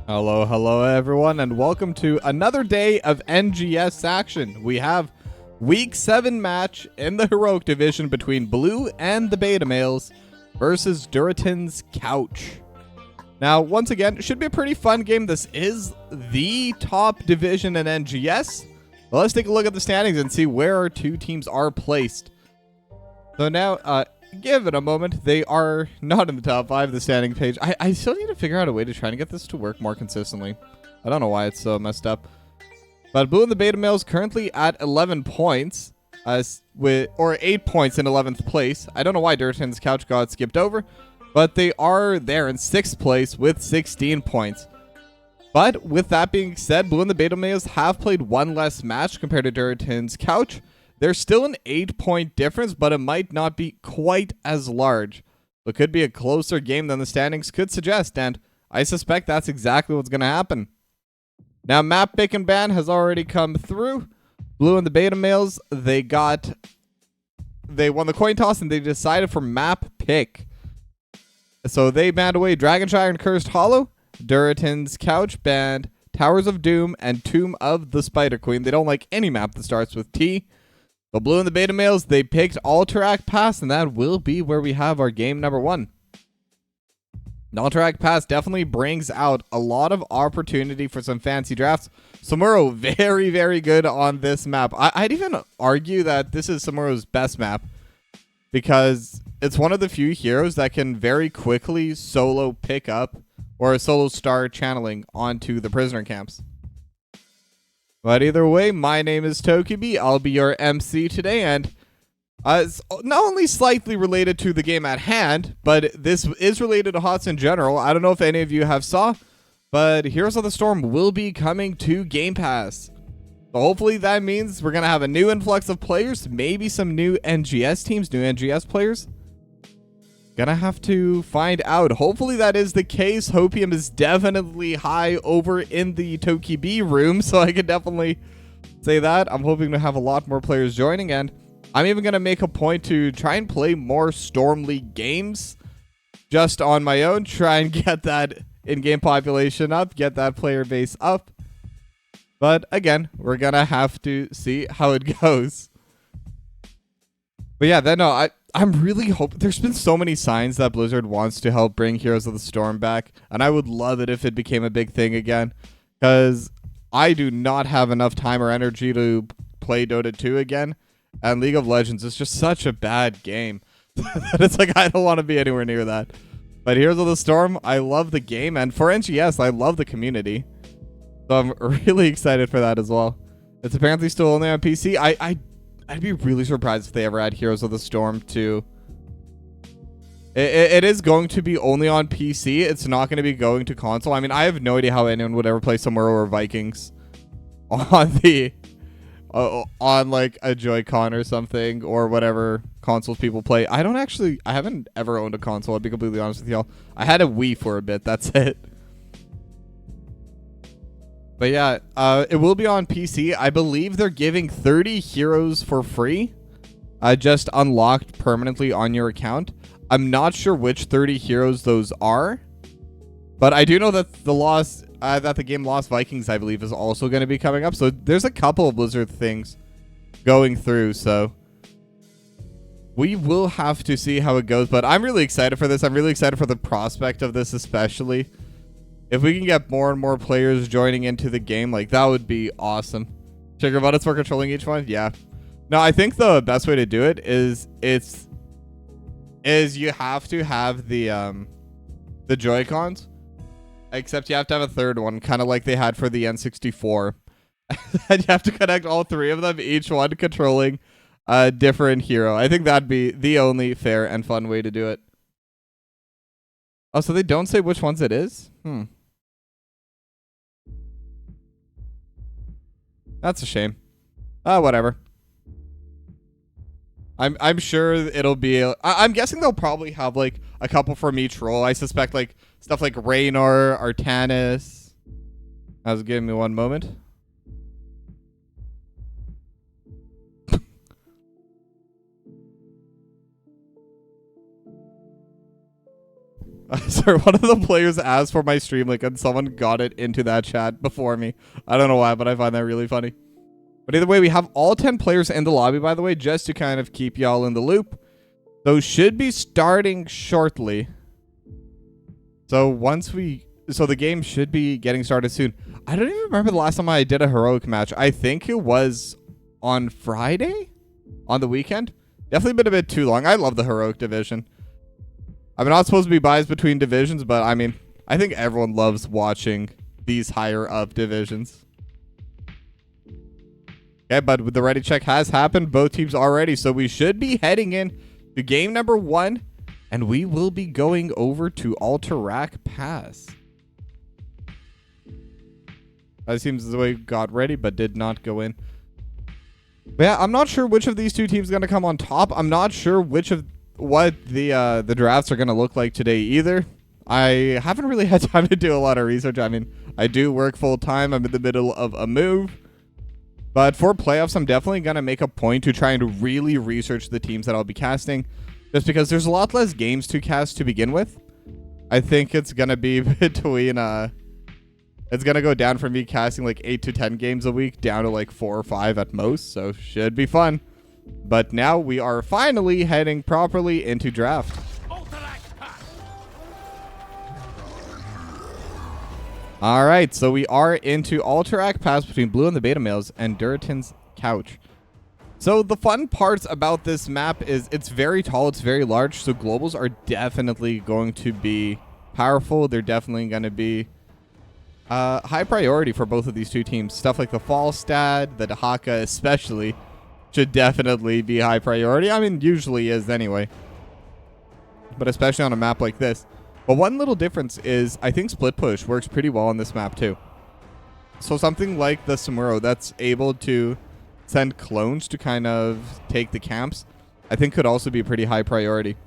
Hello everyone, and welcome to another day of NGS action. We have Week 7 match in the Heroic Division between Blue and the Beta Males versus Durotan's Coucch. Now, once again, it should be a pretty fun game. This is the top division in NGS. Well, let's take a look at the standings and see where our two teams are placed. So now, give it a moment. They are not in the top 5 of the standing page. I still need to figure out a way to try and get this to work more consistently. I don't know why it's so messed up. But Blue and the Beta Males currently at 11 points, or 8 points in 11th place. I don't know why Durotan's Coucch got skipped over, but they are there in 6th place with 16 points. But with that being said, Blue and the Beta Males have played one less match compared to Durotan's Coucch. There's still an 8-point difference, but it might not be quite as large. It could be a closer game than the standings could suggest, and I suspect that's exactly what's going to happen. Now, map pick and ban has already come through. Blue and the Beta Males, they won the coin toss, and they decided for map pick. So they banned away Dragonshire and Cursed Hollow. Durotan's Coucch banned Towers of Doom and Tomb of the Spider Queen. They don't like any map that starts with T. The Blue and the Beta Males, they picked Alterac Pass, and that will be where we have our game number 1. The Alterac Pass definitely brings out a lot of opportunity for some fancy drafts. Samuro, very, very good on this map. I'd even argue that this is Samuro's best map because it's one of the few heroes that can very quickly solo pick up or a solo star channeling onto the prisoner camps. But either way, my name is Tokibi. I'll be your MC today, and it's not only slightly related to the game at hand, but this is related to HOTS in general. I don't know if any of you have saw, but Heroes of the Storm will be coming to Game Pass. So hopefully that means we're going to have a new influx of players, maybe some new NGS teams, new NGS players. Gonna have to find out. Hopefully that is the case. Hopium is definitely high over in the Tokibi room, so I can definitely say that. I'm hoping to have a lot more players joining, and I'm even gonna make a point to try and play more Storm League games just on my own. Try and get that in-game population up, get that player base up. But again, we're gonna have to see how it goes. But yeah, I'm really hoping. There's been so many signs that Blizzard wants to help bring Heroes of the Storm back, and I would love it if it became a big thing again, because I do not have enough time or energy to play Dota 2 again, and League of Legends is just such a bad game that it's like I don't want to be anywhere near that. But Heroes of the Storm, I love the game, and for NGS, I love the community, so I'm really excited for that as well. It's apparently still only on PC. I'd be really surprised if they ever add Heroes of the Storm to... It is going to be only on PC. It's not going to be going to console. I mean, I have no idea how anyone would ever play Samuro or Vikings on the... on like a Joy-Con or something, or whatever consoles people play. I haven't ever owned a console, I'll be completely honest with y'all. I had a Wii for a bit, that's it. But yeah, it will be on PC. I believe they're giving 30 heroes for free, just unlocked permanently on your account. I'm not sure which 30 heroes those are, but I do know that the game Lost Vikings, I believe, is also going to be coming up. So there's a couple of Blizzard things going through. So we will have to see how it goes. But I'm really excited for this. I'm really excited for the prospect of this, especially. If we can get more and more players joining into the game, like, that would be awesome. Trigger buttons for controlling each one? Yeah. No, I think the best way to do it is you have to have the Joy-Cons, except you have to have a third one, kind of like they had for the N64. And you have to connect all 3 of them, each one controlling a different hero. I think that'd be the only fair and fun way to do it. Oh, so they don't say which ones it is? That's a shame. Whatever. I'm sure it'll be... I'm guessing they'll probably have, like, a couple from each role. I suspect, like, stuff like Raynor, Artanis. Give me one moment. Sorry, one of the players asked for my stream link and someone got it into that chat before me. I don't know why, but I find that really funny. But either way, we have all 10 players in the lobby, by the way, just to kind of keep y'all in the loop. Those should be starting shortly. So the game should be getting started soon. I don't even remember the last time I did a heroic match. I think it was on Friday? On the weekend? Definitely been a bit too long. I love the heroic division. I'm not supposed to be biased between divisions, but I mean, I think everyone loves watching these higher up divisions. Okay, but the ready check has happened. Both teams are ready, so we should be heading in to game number 1, and we will be going over to Alterac Pass. That seems the way we got ready, but did not go in. But yeah, I'm not sure which of these two teams is going to come on top. I'm not sure what the drafts are going to look like today either. I haven't really had time to do a lot of research. I mean, I do work full time. I'm in the middle of a move. But for playoffs, I'm definitely going to make a point to try and really research the teams that I'll be casting. Just because there's a lot less games to cast to begin with. I think it's going to be between... it's going to go down from me casting like 8 to 10 games a week down to like 4 or 5 at most. So should be fun. But now we are finally heading properly into draft. Alright, so we are into Alterac Pass between Blue and the Beta Males and Durotan's Coucch. So the fun parts about this map is it's very tall, it's very large, so globals are definitely going to be powerful. They're definitely going to be high priority for both of these two teams. Stuff like the Falstad, the Dahaka especially, should definitely be high priority. I mean, usually is anyway. But especially on a map like this. But one little difference is I think split push works pretty well on this map too. So something like the Samuro that's able to send clones to kind of take the camps, I think could also be pretty high priority.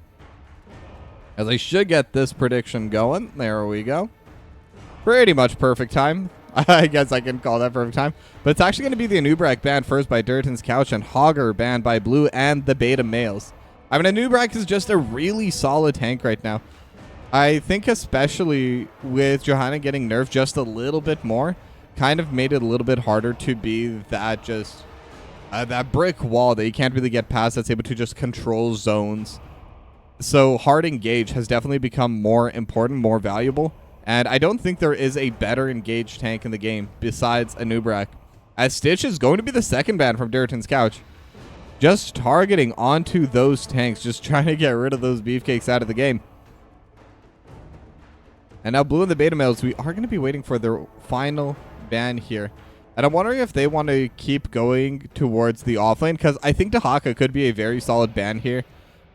As I should get this prediction going. There we go. Pretty much perfect time. I guess I can call that perfect time. But it's actually going to be the Anubrak banned first by Durotan's Coucch and Hogger banned by Blue and the Beta Males. I mean, Anubrak is just a really solid tank right now. I think especially with Johanna getting nerfed just a little bit more, kind of made it a little bit harder to be that just that brick wall that you can't really get past that's able to just control zones. So hard engage has definitely become more important, more valuable. And I don't think there is a better engaged tank in the game besides Anubrak. As Stitch is going to be the second ban from Durotan's Coucch. Just targeting onto those tanks, just trying to get rid of those beefcakes out of the game. And now Blue and the Beta Males, we are going to be waiting for their final ban here. And I'm wondering if they want to keep going towards the offlane, because I think Dahaka could be a very solid ban here.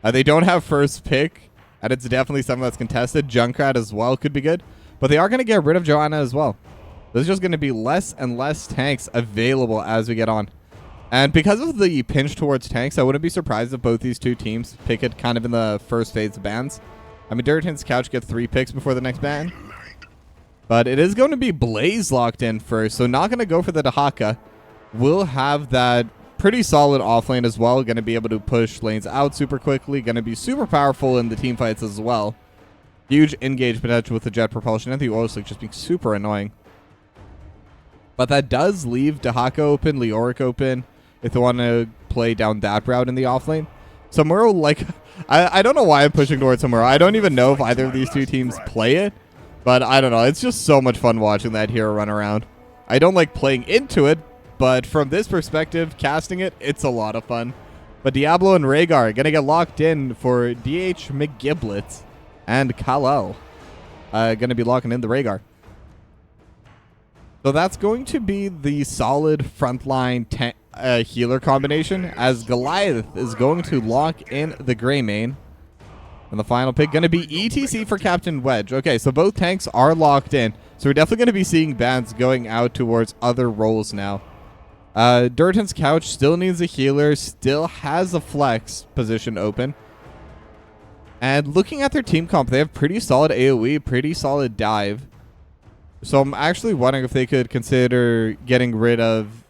They don't have first pick, and it's definitely something that's contested. Junkrat as well could be good. But they are going to get rid of Joanna as well. There's just going to be less and less tanks available as we get on. And because of the pinch towards tanks, I wouldn't be surprised if both these two teams pick it kind of in the first phase of bans. I mean, Durotan's Coucch gets 3 picks before the next ban. But it is going to be Blaze locked in first, so not going to go for the Dahaka. We'll have that pretty solid offlane as well. Going to be able to push lanes out super quickly. Going to be super powerful in the team fights as well. Huge engage potential with the jet propulsion and the oil slick just being super annoying. But that does leave Dahaka open, Leoric open, if they want to play down that route in the offlane. Samuro, like, I don't know why I'm pushing towards Samuro. I don't even know if either of these two teams play it. But I don't know. It's just so much fun watching that hero run around. I don't like playing into it, but from this perspective, casting it, it's a lot of fun. But Diablo and Rhaegar are going to get locked in for DH McGiblets and Kal-El. Going to be locking in the Rhaegar. So that's going to be the solid frontline healer combination, as Goliath is going to lock in the Grey Mane. And the final pick going to be ETC for Captain Wedge. Okay, so both tanks are locked in. So we're definitely going to be seeing bans going out towards other roles now. Durotan's Coucch still needs a healer, still has a flex position open. And looking at their team comp, they have pretty solid AoE, pretty solid dive. So I'm actually wondering if they could consider getting rid of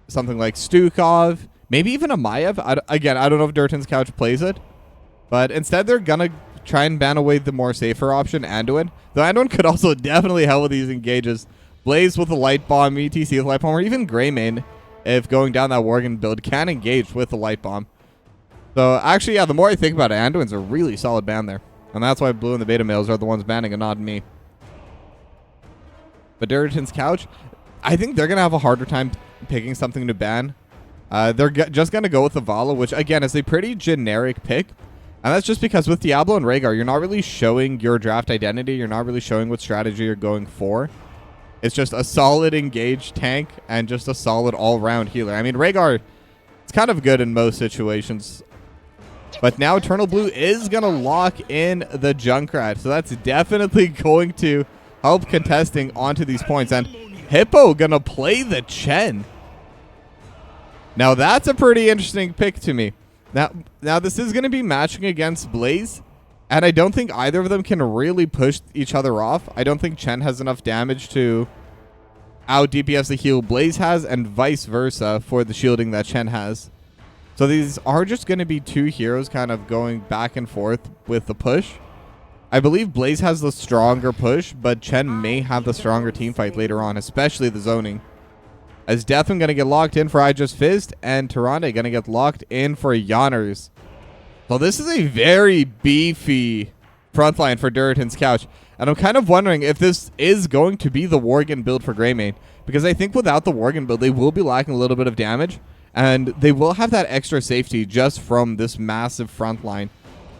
something like Stukov, maybe even a Maiev. Again, I don't know if Durotan's Coucch plays it. But instead, they're going to try and ban away the more safer option, Anduin. Though Anduin could also definitely help with these engages. Blaze with a light bomb, ETC with light bomb, or even Greymane, if going down that Worgen build, can engage with the light bomb. So actually, yeah, the more I think about it, Anduin's a really solid ban there. And that's why Blue and the beta males are the ones banning and not me. But Durotan's Coucch, I think they're going to have a harder time picking something to ban. They're just going to go with the Vala, which again is a pretty generic pick. And that's just because with Diablo and Rhaegar, you're not really showing your draft identity. You're not really showing what strategy you're going for. It's just a solid engaged tank and just a solid all-round healer. I mean, Rhaegar, it's kind of good in most situations. But now Eternal Blue is going to lock in the Junkrat. So that's definitely going to help contesting onto these points. And Hippo going to play the Chen. Now that's a pretty interesting pick to me. Now this is going to be matching against Blaze. And I don't think either of them can really push each other off. I don't think Chen has enough damage to out DPS the heal Blaze has, and vice versa for the shielding that Chen has. So these are just going to be two heroes kind of going back and forth with the push. I believe Blaze has the stronger push, but Chen may have the stronger team fight later on, especially the zoning. As Deathwing going to get locked in for I Just Fizzed, and Tyrande going to get locked in for Yonners. So this is a very beefy frontline for Durotan's Coucch. And I'm kind of wondering if this is going to be the Worgen build for Greymane. Because I think without the Worgen build, they will be lacking a little bit of damage. And they will have that extra safety just from this massive frontline.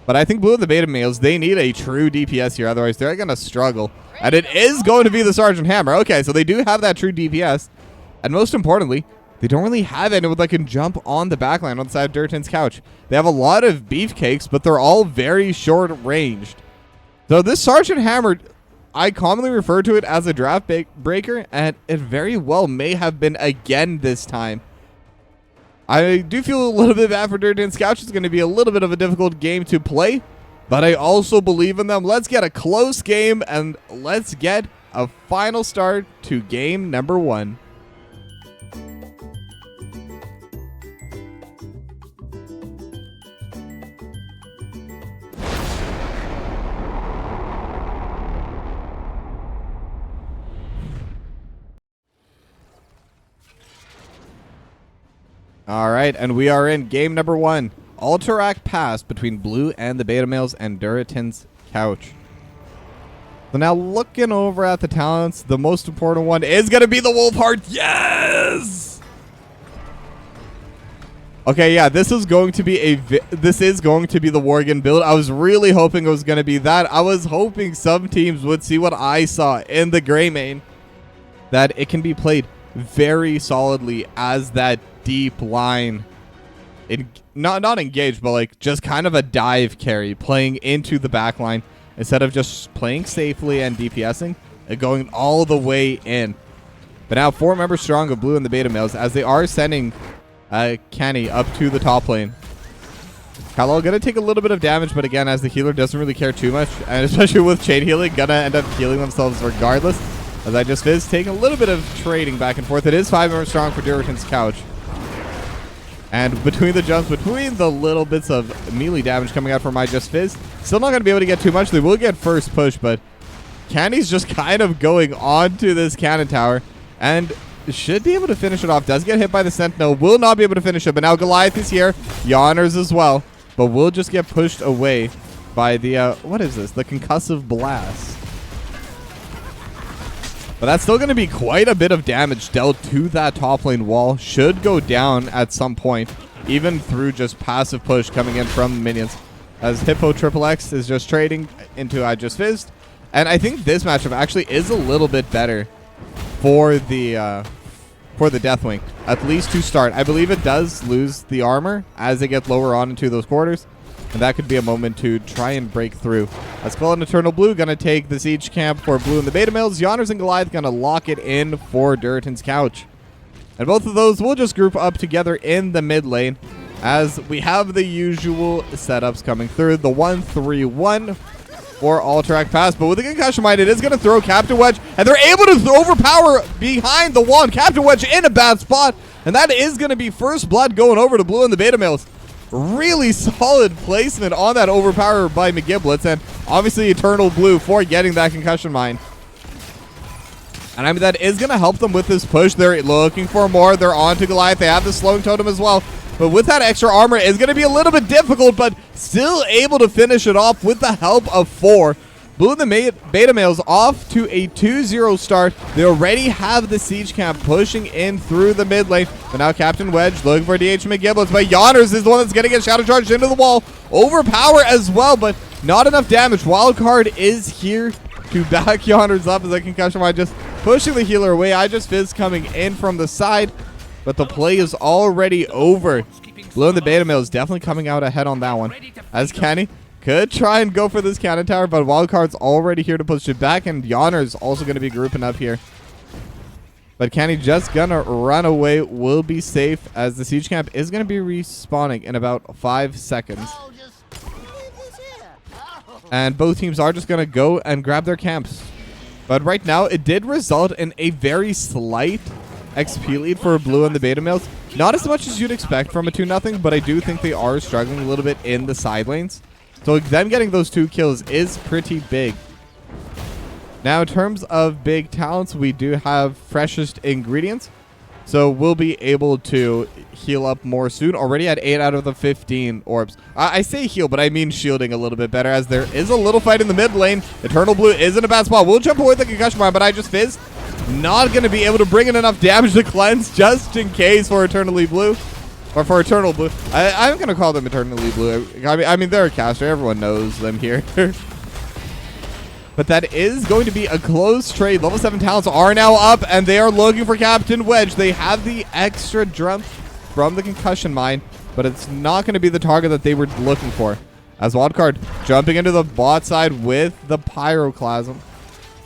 But I think Blue and the beta males, they need a true DPS here. Otherwise, they're going to struggle. And it is going to be the Sergeant Hammer. Okay, so they do have that true DPS. And most importantly, they don't really have anyone that can jump on the backline on the side of Durotan's Coucch. They have a lot of beefcakes, but they're all very short ranged. So this Sergeant Hammer, I commonly refer to it as a draft breaker, and it very well may have been again this time. I do feel a little bit bad for Durotan's Coucch. It's going to be a little bit of a difficult game to play, but I also believe in them. Let's get a close game, and let's get a final start to game number 1. All right, and we are in game number 1. Alterac pass between Blue and the beta males and Durotan's Coucch. So now looking over at the talents, the most important one is going to be the Wolfheart. Yes! Okay, yeah, this is going to be the Worgen build. I was really hoping it was going to be that. I was hoping some teams would see what I saw in the Greymane, that it can be played very solidly as that deep line, not engaged, but like just kind of a dive carry, playing into the back line instead of just playing safely and DPSing and going all the way in. But now 4 members strong of Blue and the beta males, as they are sending Canny up to the top lane. Kalo gonna take a little bit of damage, but again, as the healer doesn't really care too much, and especially with chain healing, gonna end up healing themselves regardless. As I Just Fizz, taking a little bit of trading back and forth. It is 5 members strong for Durotan's Coucch. And between the jumps, between the little bits of melee damage coming out from I Just Fizz, still not going to be able to get too much. They will get first push, but Candy's just kind of going on to this cannon tower and should be able to finish it off. Does get hit by the Sentinel, will not be able to finish it, but now Goliath is here. Yonners as well, but will just get pushed away by the, what is this? The Concussive Blast. But that's still going to be quite a bit of damage dealt to that top lane wall. Should go down at some point, even through just passive push coming in from minions. As Hippo XXX is just trading into I Just Fizzed. And I think this matchup actually is a little bit better for the Deathwing, at least to start. I believe it does lose the armor as they get lower on into those quarters. And that could be a moment to try and break through. Let's call it Eternal Blue. Going to take the siege camp for Blue and the beta males. Yonners and Goliath going to lock it in for Durotan's Coucch. And both of those will just group up together in the mid lane, as we have the usual setups coming through. The 1-3-1 for Alterac pass. But with the Concussion Mine, it is going to throw Captain Wedge. And they're able to overpower behind the wall. And Captain Wedge in a bad spot. And that is going to be first blood going over to Blue and the beta males. really solid placement on that overpower by McGiblets, and obviously Eternal Blue for getting that concussion mine. And I mean, that is going to help them with this push. They're looking for more. They're on to Goliath. They have the slowing totem as well. But with that extra armor, it's going to be a little bit difficult, but still able to finish it off with the help of 4. Blue and the Beta Males off to a 2-0 start. They already have the siege camp pushing in through the mid lane. But now Captain Wedge looking for DH McGiblets. But Yonders is the one that's going to get shadow charged into the wall. Overpower as well, but not enough damage. Wildcard is here to back Yonders up as a concussion mine, just pushing the healer away. I just Fizz coming in from the side, but the play is already over. Blue and the Beta Male is definitely coming out ahead on that one, as Kenny could try and go for this cannon tower, but Wildcard's already here to push it back, and Yonner's also going to be grouping up here. But Kenny just going to run away, will be safe, as the siege camp is going to be respawning in about 5 seconds. And both teams are just going to go and grab their camps. But right now, it did result in a very slight XP lead for Blue and the Beta Males. Not as much as you'd expect from a 2-0, but I do think they are struggling a little bit in the side lanes. So them getting those 2 kills is pretty big. Now, in terms of big talents, we do have freshest ingredients. So we'll be able to heal up more soon. Already at 8 out of the 15 orbs. I say heal, but I mean shielding a little bit better, as there is a little fight in the mid lane. Eternal Blue is in a bad spot. We'll jump away with the concussion mine, but I just Fizz. Not going to be able to bring in enough damage to cleanse, just in case for Eternally Blue. Or for Eternal Blue. I'm going to call them Eternally Blue. I mean, they're a caster. Everyone knows them here. But that is going to be a close trade. Level 7 talents are now up, and they are looking for Captain Wedge. They have the extra jump from the concussion mine, but it's not going to be the target that they were looking for. As Wildcard jumping into the bot side with the Pyroclasm.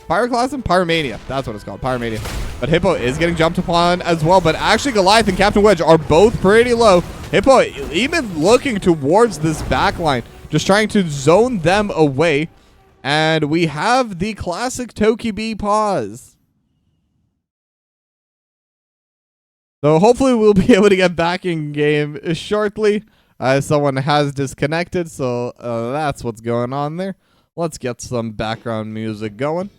Pyromania. That's what it's called. Pyromania. But Hippo is getting jumped upon as well. But actually, Goliath and Captain Wedge are both pretty low. Hippo even looking towards this backline, just trying to zone them away. And we have the classic Toki-B pause. So hopefully we'll be able to get back in game shortly. Someone has disconnected, so that's what's going on there. Let's get some background music going.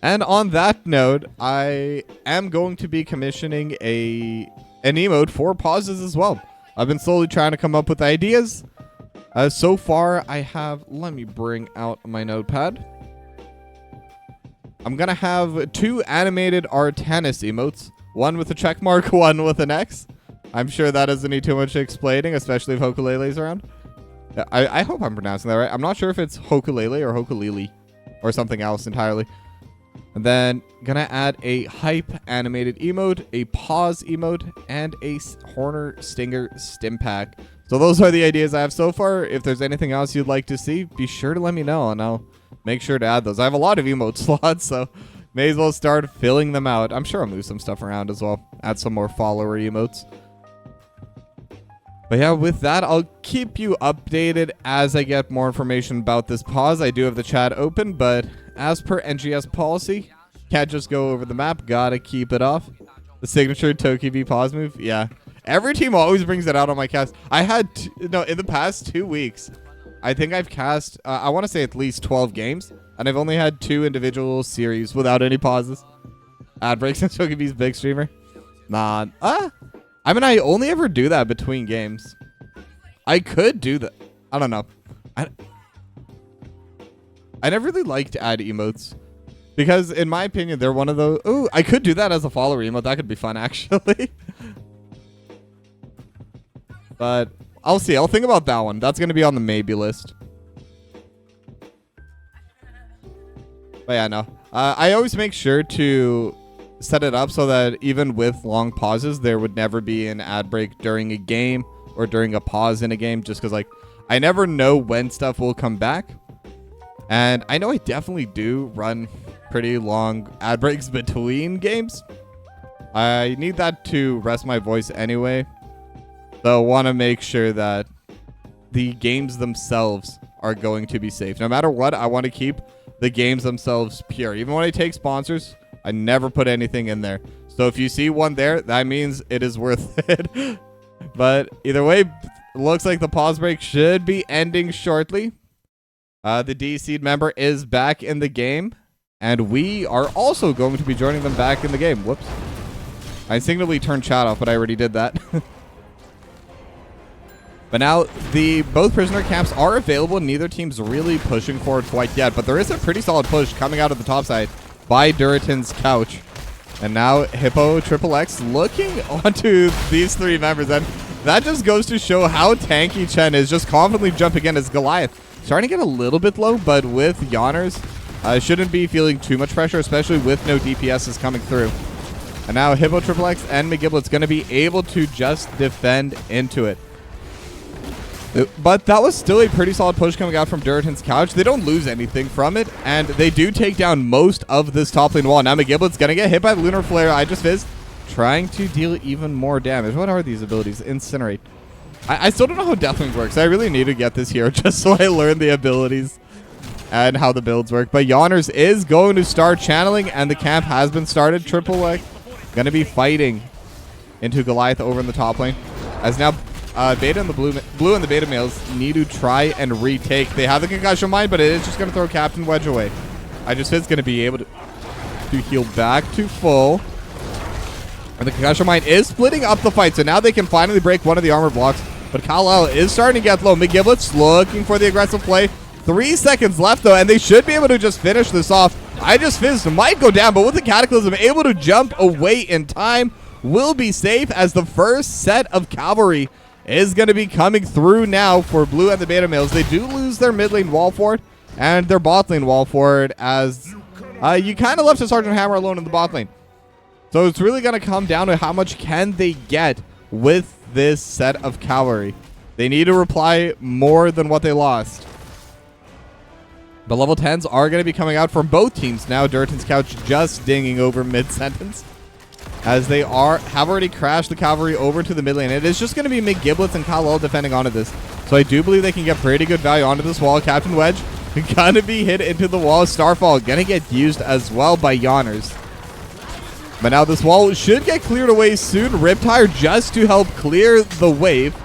And on that note, I am going to be commissioning an emote for pauses as well. I've been slowly trying to come up with ideas. So far, I have... Let me bring out my notepad. I'm going to have 2 animated Artanis emotes. One with a check mark, one with an X. I'm sure that doesn't need too much explaining, especially if Hokulele's around. I hope I'm pronouncing that right. I'm not sure if it's Hokulele or Hokulele or something else entirely. And then gonna add a hype animated emote, a pause emote, and a Horner Stinger stim pack. So those are the ideas I have so far. If there's anything else you'd like to see, be sure to let me know, and I'll make sure to add those. I have a lot of emote slots, so may as well start filling them out. I'm sure I'll move some stuff around as well. Add some more follower emotes. But yeah, with that, I'll keep you updated as I get more information about this pause. I do have the chat open, but as per NGS policy, can't just go over the map. Gotta keep it off. The signature Toki-B pause move. Yeah. Every team always brings it out on my cast. I had, in the past 2 weeks, I think I've cast, I want to say at least 12 games, and I've only had 2 individual series without any pauses. Ad breaks and Toki-B's big streamer. Nah. I mean, I only ever do that between games. I could do that. I don't know. I never really liked to add emotes. Because, in my opinion, they're one of those... Ooh, I could do that as a follower emote. That could be fun, actually. But, I'll see. I'll think about that one. That's going to be on the maybe list. But yeah, no. I always make sure to set it up so that even with long pauses, there would never be an ad break during a game or during a pause in a game. Just because, like, I never know when stuff will come back. And I know I definitely do run pretty long ad breaks between games. I need that to rest my voice anyway. So I want to make sure that the games themselves are going to be safe. No matter what, I want to keep the games themselves pure. Even when I take sponsors, I never put anything in there. So if you see one there, that means it is worth it. But either way, looks like the pause break should be ending shortly. The D-Seed member is back in the game, and we are also going to be joining them back in the game. Whoops. I signally turned chat off, but I already did that. But now, both prisoner camps are available. Neither team's really pushing forward quite yet, but there is a pretty solid push coming out of the top side by Durotan's Coucch. And now Hippo Triple X looking onto these three members, and that just goes to show how tanky Chen is, just confidently jumping in as Goliath. Starting to get a little bit low, but with Yawners, shouldn't be feeling too much pressure, especially with no DPSs coming through. And now Hippo Triple X and McGiblet's going to be able to just defend into it. But that was still a pretty solid push coming out from Durotan's Coucch. They don't lose anything from it, and they do take down most of this top lane wall. Now McGiblet's going to get hit by the Lunar Flare. I just fizzed, trying to deal even more damage. What are these abilities? Incinerate. I still don't know how Deathwing works. I really need to get this here just so I learn the abilities and how the builds work. But Yawners is going to start channeling, and the camp has been started. Triple X going to be fighting into Goliath over in the top lane. As now Beta and the blue and the beta males need to try and retake. They have the concussion mine, but it is just going to throw Captain Wedge away. I just is going to be able to heal back to full. And the concussion mine is splitting up the fight, so now they can finally break one of the armor blocks. But Kal-El is starting to get low. McGiblet's looking for the aggressive play. 3 seconds left, though, and they should be able to just finish this off. I just fizzed might go down, but with the Cataclysm able to jump away in time, will be safe as the first set of cavalry is going to be coming through now for blue and the beta males. They do lose their mid lane wall forward and their bot lane wall forward, as you kind of left a Sergeant Hammer alone in the bot lane. So it's really going to come down to how much can they get with this set of cavalry. They need to reply more than what they lost. The level 10s are going to be coming out from both teams now. Durotan's Coucch just dinging over mid-sentence, as they have already crashed the cavalry over to the mid lane. It is just going to be McGiblets and Kal-El defending onto this. So I do believe they can get pretty good value onto this wall. Captain Wedge going to be hit into the wall. Starfall going to get used as well by Yawners. But now this wall should get cleared away soon. Riptire just to help clear the wave.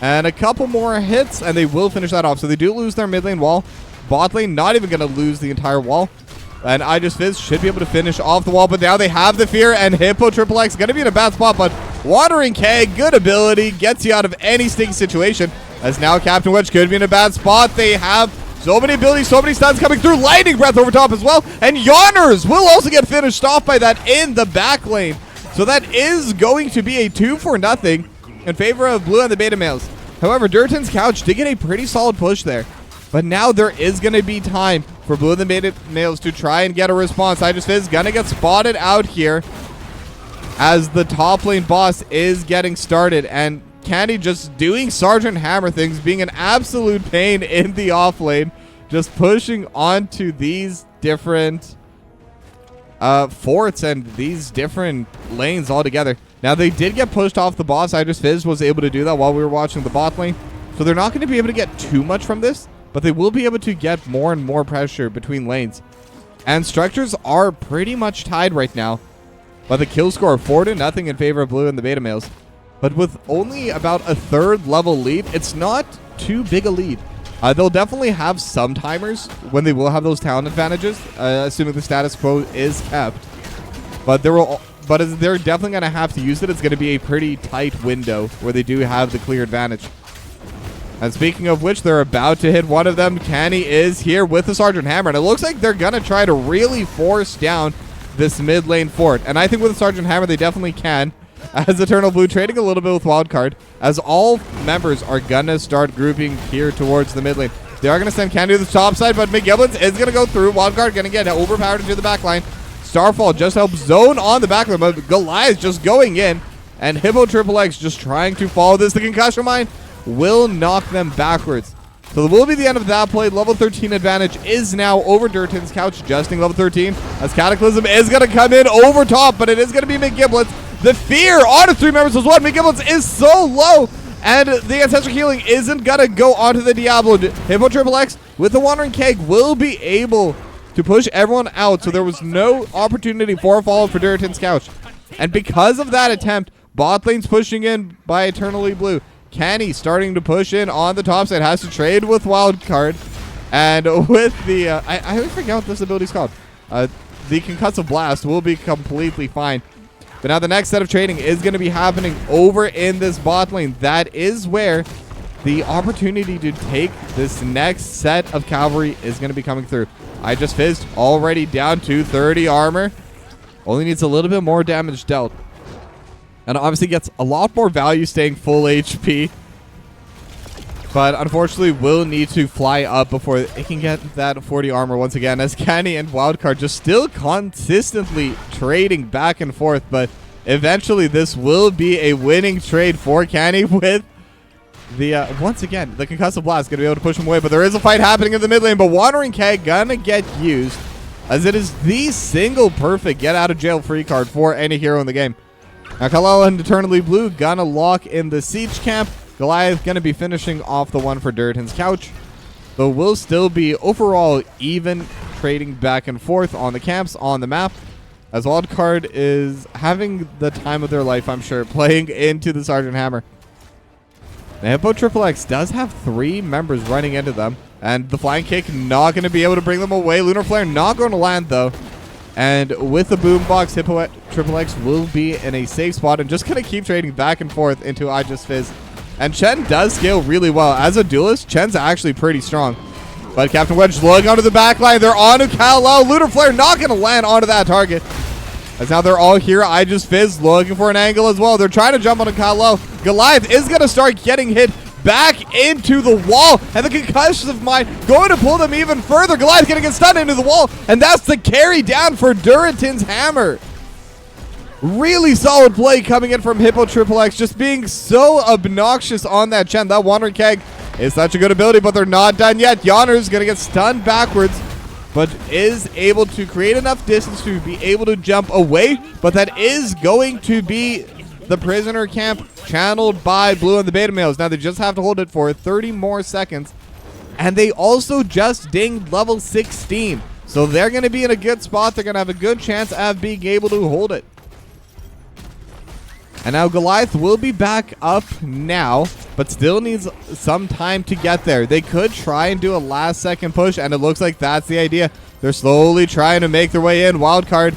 And a couple more hits, and they will finish that off. So they do lose their mid lane wall. Bot lane not even going to lose the entire wall. And I Just Fizz should be able to finish off the wall, but now they have the fear, and Hippo Triple X going to be in a bad spot, but Wandering Keg, good ability, gets you out of any sticky situation, as now Captain Wedge could be in a bad spot. They have so many abilities, so many stuns coming through, Lightning Breath over top as well, and Yawners will also get finished off by that in the back lane. So that is going to be a 2-0 in favor of blue and the beta males. However, Durotan's Coucch did get a pretty solid push there. But now there is going to be time for blue and the beta males to try and get a response. I Just Fizz going to get spotted out here as the top lane boss is getting started. And Candy just doing Sergeant Hammer things, being an absolute pain in the off lane. Just pushing onto these different forts and these different lanes all together. Now they did get pushed off the boss. I Just Fizz was able to do that while we were watching the bot lane. So they're not going to be able to get too much from this, but they will be able to get more and more pressure between lanes. And structures are pretty much tied right now, but the kill score 4-0 in favor of blue and the beta males. But with only about a third level lead, it's not too big a lead. They'll definitely have some timers when they will have those talent advantages, assuming the status quo is kept. But they're definitely going to have to use it. It's going to be a pretty tight window where they do have the clear advantage. And speaking of which, they're about to hit one of them. Canny is here with the Sergeant Hammer, and it looks like they're going to try to really force down this mid lane fort. And I think with the Sergeant Hammer, they definitely can, as Eternal Blue trading a little bit with Wildcard, as all members are going to start grouping here towards the mid lane. They are going to send Candy to the top side, but McGiblets is going to go through. Wildcard going to get overpowered into the back line. Starfall just helps zone on the back line, but Goliath just going in, and Hippo Triple X just trying to follow this. The concussion mine will knock them backwards. So it will be the end of that play. Level 13 advantage is now over Durotan's Coucch, adjusting level 13, as Cataclysm is going to come in over top, but it is going to be McGiblets. The fear on 3 members as well. McGiblets is so low, and the Ancestral Healing isn't going to go onto the Diablo. Hippo Triple X with the Wandering Keg will be able to push everyone out, so there was no opportunity for a follow for Durotan's Coucch. And because of that attempt, bot lane's pushing in by Eternally Blue. Kenny starting to push in on the top side. Has to trade with Wildcard. And with the... I always forget what this ability is called. The Concussive Blast will be completely fine. But now the next set of trading is going to be happening over in this bot lane. That is where the opportunity to take this next set of cavalry is going to be coming through. I just fizzed, already down to 30 armor. Only needs a little bit more damage dealt. And obviously gets a lot more value staying full HP. But unfortunately will need to fly up before it can get that 40 armor once again, as Kenny and Wildcard just still consistently trading back and forth. But eventually this will be a winning trade for Kenny with the, once again, the Concussive Blast going to be able to push him away. But there is a fight happening in the mid lane, but Wandering Keg gonna get used, as it is the single perfect get out of jail free card for any hero in the game. Now Kal-El and Eternally Blue gonna lock in the siege camp. Goliath going to be finishing off the one for Durotan's Coucch. Though will still be overall even trading back and forth on the camps on the map. As Wildcard is having the time of their life, I'm sure, playing into the Sergeant Hammer. The Hippo Triple X does have 3 members running into them. And the Flying Kick not going to be able to bring them away. Lunar Flare not going to land though. And with the Boombox, Hippo Triple X will be in a safe spot and just going to keep trading back and forth into I Just Fizz. And Chen does scale really well. As a duelist, Chen's actually pretty strong. But Captain Wedge looking onto the back line. They're onto Kal-El. Lunar Flare not going to land onto that target. As now they're all here. I Just Fizz looking for an angle as well. They're trying to jump onto Kal-El. Goliath is going to start getting hit back into the wall. And the Concussive Mine going to pull them even further. Goliath going to get stunned into the wall. And that's the carry down for Durotan's Hammer. Really solid play coming in from Hippo Triple X, just being so obnoxious on that Chen. That Wandering Keg is such a good ability, but they're not done yet. Yawner's going to get stunned backwards, but is able to create enough distance to be able to jump away. But that is going to be the prisoner camp channeled by Blue and the Beta Males. Now they just have to hold it for 30 more seconds. And they also just dinged level 16. So they're going to be in a good spot. They're going to have a good chance of being able to hold it. And now Goliath will be back up now, but still needs some time to get there. They could try and do a last second push, and it looks like that's the idea. They're slowly trying to make their way in. Wildcard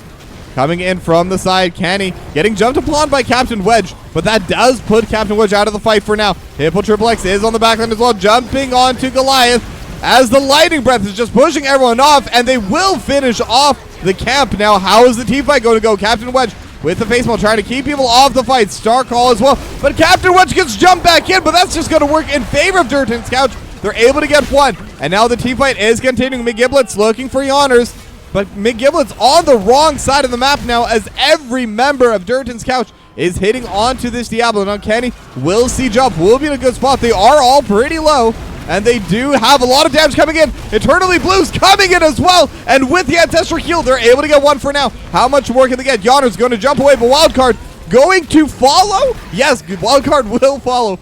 coming in from the side. Kenny getting jumped upon by Captain Wedge, but that does put Captain Wedge out of the fight for now. Hippo Triple X is on the backline as well, jumping onto Goliath as the Lightning Breath is just pushing everyone off, and they will finish off the camp. Now, how is the team fight going to go? Captain Wedge with the face maul trying to keep people off the fight. Star Call as well. But Captain Wedge gets jumped back in, but that's just going to work in favor of Durotan's Couch. They're able to get one. And now the team fight is continuing. McGiblet's looking for Yawners, but McGiblet's on the wrong side of the map now, as every member of Durotan's Couch is hitting onto this Diablo. Now Kenny will siege up, will be in a good spot. They are all pretty low, and they do have a lot of damage coming in. Eternally Blue's coming in as well, and with the Ancestral Heal, they're able to get one for now. How much more can they get? Yawner's going to jump away, but Wildcard going to follow? Yes, Wildcard will follow,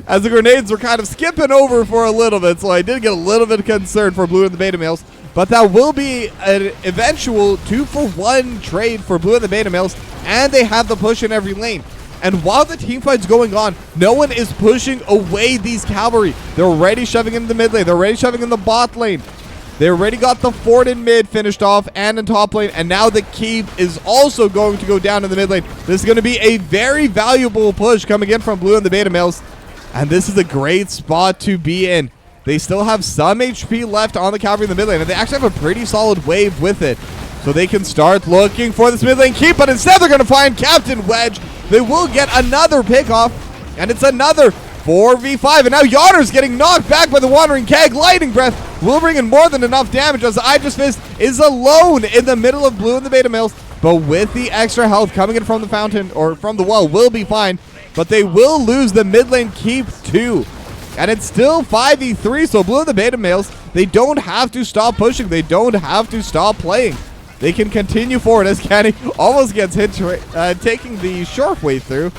as the grenades were kind of skipping over for a little bit, so I did get a little bit concerned for Blue and the Beta Males. But that will be an eventual 2-for-1 trade for Blue and the Beta Males, and they have the push in every lane. And while the team fight's going on, no one is pushing away these cavalry. They're already shoving in the mid lane. They're already shoving in the bot lane. They already got the fort in mid finished off and in top lane. And now the keep is also going to go down in the mid lane. This is going to be a very valuable push coming in from Blue and the Beta Males. And this is a great spot to be in. They still have some HP left on the cavalry in the mid lane. And they actually have a pretty solid wave with it. So they can start looking for this mid lane keep. But instead they're going to find Captain Wedge. They will get another pickoff, and it's another 4v5. And now Yawner's getting knocked back by the Wandering Keg. Lightning Breath will bring in more than enough damage, as I Just Fizz is alone in the middle of Blue and the Beta Males. But with the extra health coming in from the fountain, or from the well, will be fine. But they will lose the mid lane keep too. And it's still 5v3, so Blue and the Beta Males, they don't have to stop pushing. They don't have to stop playing. They can continue forward, as Kenny almost gets hit, taking the short way through,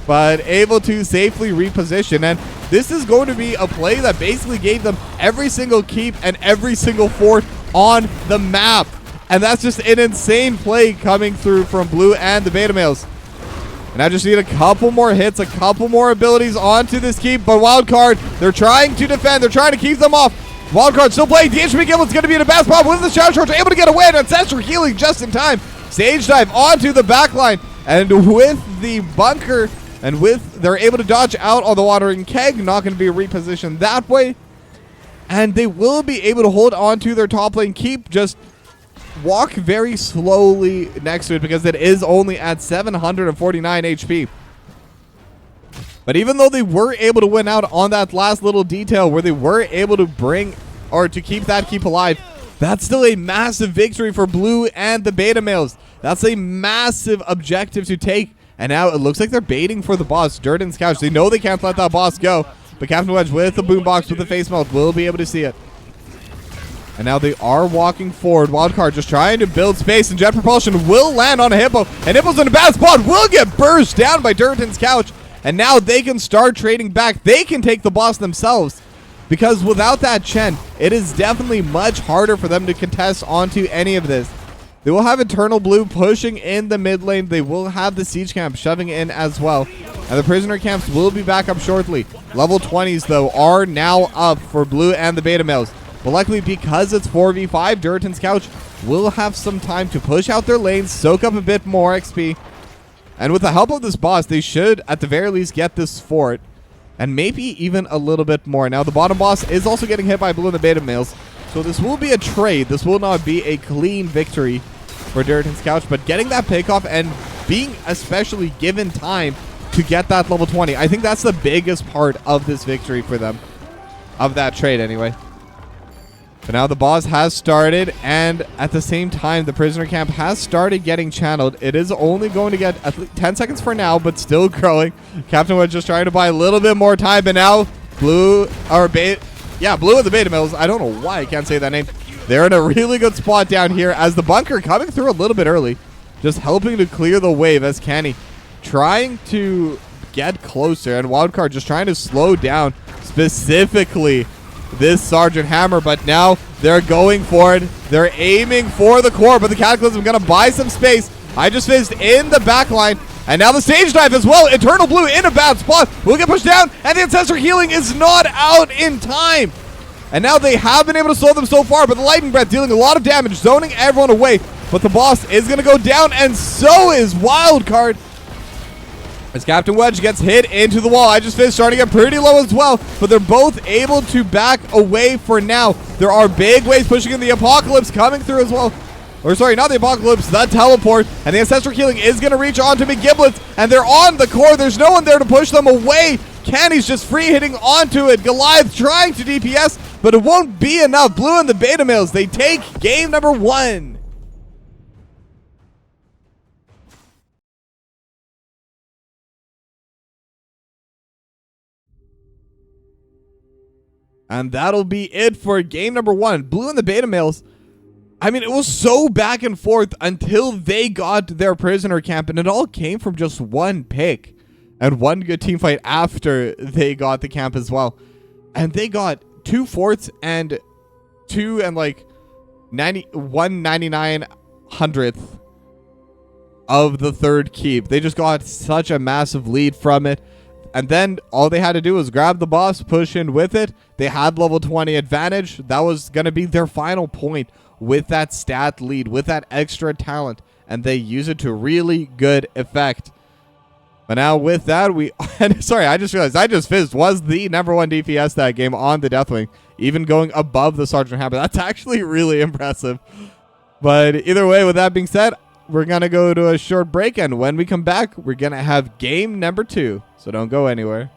but able to safely reposition. And this is going to be a play that basically gave them every single keep and every single fort on the map. And that's just an insane play coming through from Blue and the Beta Males. And I just need a couple more hits, a couple more abilities onto this keep. But Wildcard, they're trying to defend. They're trying to keep them off. Wildcard still playing. DHB Giblet's going to be in a bad spot with the Shadow Charge. Able to get away. And Ancestral Healing just in time. Stage Dive onto the backline. And with the bunker, and they're able to dodge out on the Watering Keg. Not going to be repositioned that way. And they will be able to hold on to their top lane keep. Just walk very slowly next to it because it is only at 749 HP. But even though they were able to win out on that last little detail where they were able to bring or to keep that keep alive, that's still a massive victory for Blue and the beta males. That's a massive objective to take. And now it looks like they're baiting for the boss, Durotan's Coucch. They know they can't let that boss go. But Captain Wedge with the boombox with the face melt will be able to see it. And now they are walking forward. Wildcard just trying to build space, and Jet Propulsion will land on a Hippo. And Hippo's in a bad spot, will get burst down by Durotan's Coucch. And now they can start trading back. They can take the boss themselves. Because without that Chen, it is definitely much harder for them to contest onto any of this. They will have Eternal Blue pushing in the mid lane. They will have the Siege Camp shoving in as well. And the Prisoner Camps will be back up shortly. Level 20s, though, are now up for Blue and the beta males. But luckily, because it's 4v5, Durotan's Coucch will have some time to push out their lanes, soak up a bit more XP. And with the help of this boss, they should, at the very least, get this fort. And maybe even a little bit more. Now, the bottom boss is also getting hit by Blue and the beta males. So this will be a trade. This will not be a clean victory for Durotan's Coucch. But getting that pickoff and being especially given time to get that level 20, I think that's the biggest part of this victory for them. Of that trade, anyway. But now the boss has started, and at the same time, the prisoner camp has started getting channeled. It is only going to get at least 10 seconds for now, but still growing. Captain Wood just trying to buy a little bit more time, but now Blue and the beta males, I don't know why I can't say that name. They're in a really good spot down here as the bunker coming through a little bit early, just helping to clear the wave as Canny trying to get closer, and Wildcard just trying to slow down specifically this Sergeant Hammer. But now they're going for it. They're aiming for the core, but the Cataclysm going to buy some space. I just fizzed in the back line, and now the Stage Dive as well. Eternal Blue in a bad spot. Will get pushed down, and the Ancestor Healing is not out in time. And now they have been able to slow them so far, but the Lightning Breath dealing a lot of damage, zoning everyone away. But the boss is going to go down, and so is Wildcard. As Captain Wedge gets hit into the wall. I just finished starting to get pretty low as well, but they're both able to back away for now. There are big waves pushing in. The Apocalypse coming through as well. Or sorry, not the Apocalypse, the Teleport. And the Ancestral Healing is going to reach onto McGiblets, and they're on the core. There's no one there to push them away. Canny's just free hitting onto it. Goliath trying to DPS, but it won't be enough. Blue and the beta males, they take game number 1. And that'll be it for game number 1. Blue and the beta males, I mean, it was so back and forth until they got their prisoner camp, and it all came from just one pick and one good team fight after they got the camp as well. And they got 2 forts and 1/99,000th of the third keep. They just got such a massive lead from it. And then all they had to do was grab the boss, push in with it. They had level 20 advantage. That was going to be their final point with that stat lead, with that extra talent. And they use it to really good effect. But now with that, sorry, I just realized I just fizzed. Was the number 1 DPS that game on the Deathwing, even going above the Sergeant Hammer. That's actually really impressive. But either way, with that being said, we're going to go to a short break. And when we come back, we're going to have game number 2. So don't go anywhere.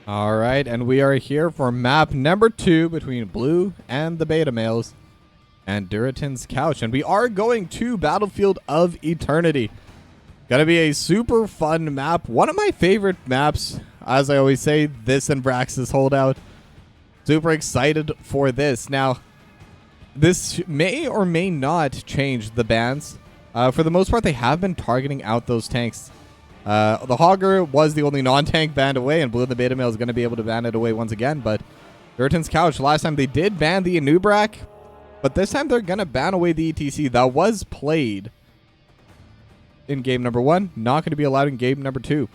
All right, and we are here for map number 2 between Blue and the Beta Males and Durotan's Coucch. And we are going to Battlefield of Eternity. Gonna be a super fun map. One of my favorite maps, as I always say, this and Brax's Holdout. Super excited for this. Now, this may or may not change the bans. For the most part, they have been targeting out those tanks. The Hogger was the only non-tank banned away, and Blue and the Beta Male is going to be able to ban it away once again. But Durotan's Coucch, last time they did ban the Anubrak, but this time they're going to ban away the ETC that was played in game number 1. Not going to be allowed in game number 2.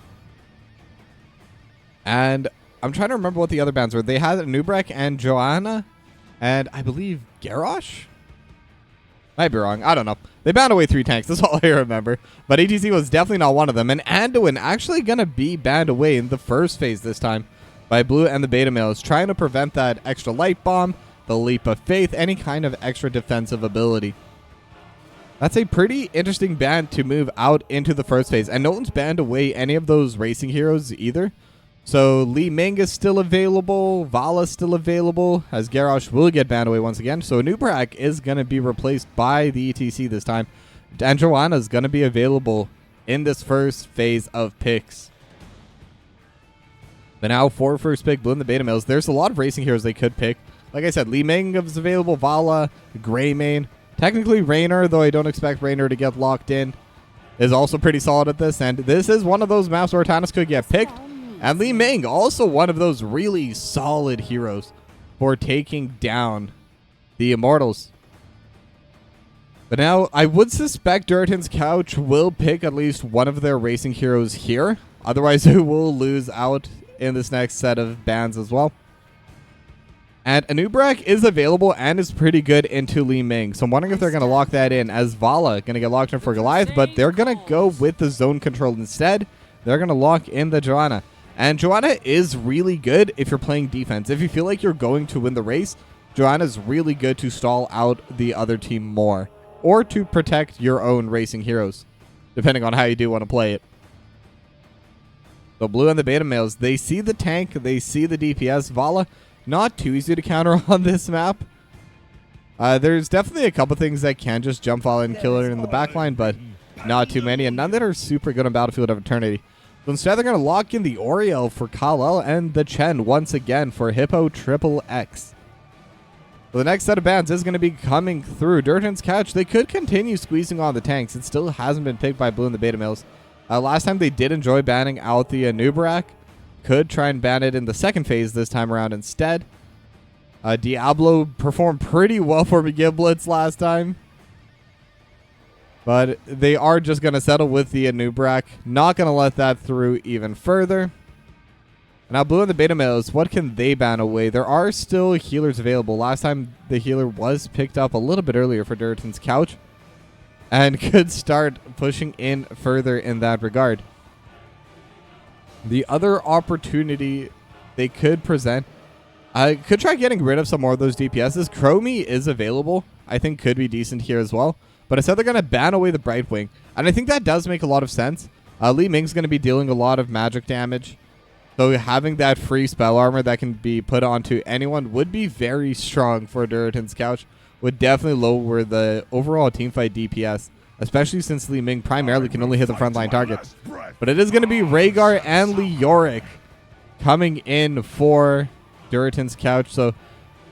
And I'm trying to remember what the other bans were. They had Anubrak and Joanna, and I believe Garrosh? Might be wrong. I don't know. They banned away 3 tanks. That's all I remember. But ETC was definitely not one of them. And Anduin actually going to be banned away in the first phase this time by Blue and the Beta Males, trying to prevent that extra light bomb, the leap of faith, any kind of extra defensive ability. That's a pretty interesting ban to move out into the first phase. And no one's banned away any of those racing heroes either. So Li Ming is still available. Vala is still available, as Garrosh will get banned away once again. So Anubrak is going to be replaced by the ETC this time. And Joanna is going to be available in this first phase of picks. But now for first pick, Blue and the Beta Males, there's a lot of racing heroes they could pick. Like I said, Li Ming is available, Vala, Greymane. Technically Raynor, though I don't expect Raynor to get locked in, is also pretty solid at this. And this is one of those maps where Tannis could get picked. And Li Ming, also one of those really solid heroes for taking down the Immortals. But now, I would suspect Durotan's Coucch will pick at least one of their racing heroes here. Otherwise, they will lose out in this next set of bans as well. And Anubrak is available and is pretty good into Li Ming. So I'm wondering if they're going to lock that in, as Vala going to get locked in for Goliath. But they're going to go with the zone control instead. They're going to lock in the Joanna. And Joanna is really good if you're playing defense. If you feel like you're going to win the race, Joanna is really good to stall out the other team more, or to protect your own racing heroes, depending on how you do want to play it. So Blue and the Beta Males, they see the tank, they see the DPS. Vala, not too easy to counter on this map. There's definitely a couple things that can just jump Vala and kill her in the backline, but not too many, and none that are super good on Battlefield of Eternity. So instead, they're going to lock in the Oriel for Kal-El and the Chen once again for Hippo Triple X. So the next set of bans is going to be coming through. Durotan's Coucch, they could continue squeezing on the tanks. It still hasn't been picked by Blue and the Beta Males. Last time they did enjoy banning out the Anubrak. Could try and ban it in the second phase this time around instead. Diablo performed pretty well for McGiblets last time. But they are just going to settle with the Anubrak. Not going to let that through even further. Now, Blue and the Beta Males, what can they ban away? There are still healers available. Last time, the healer was picked up a little bit earlier for Durotan's Coucch, and could start pushing in further in that regard. The other opportunity they could present, I could try getting rid of some more of those DPSs. Chromie is available. I think could be decent here as well. But I said they're going to ban away the Brightwing. And I think that does make a lot of sense. Li Ming's going to be dealing a lot of magic damage. So having that free spell armor that can be put onto anyone would be very strong for Durotan's Coucch. Would definitely lower the overall teamfight DPS. Especially since Li Ming primarily can only hit the frontline targets. But it is going to be Rhaegar and Leoric coming in for Durotan's Coucch. So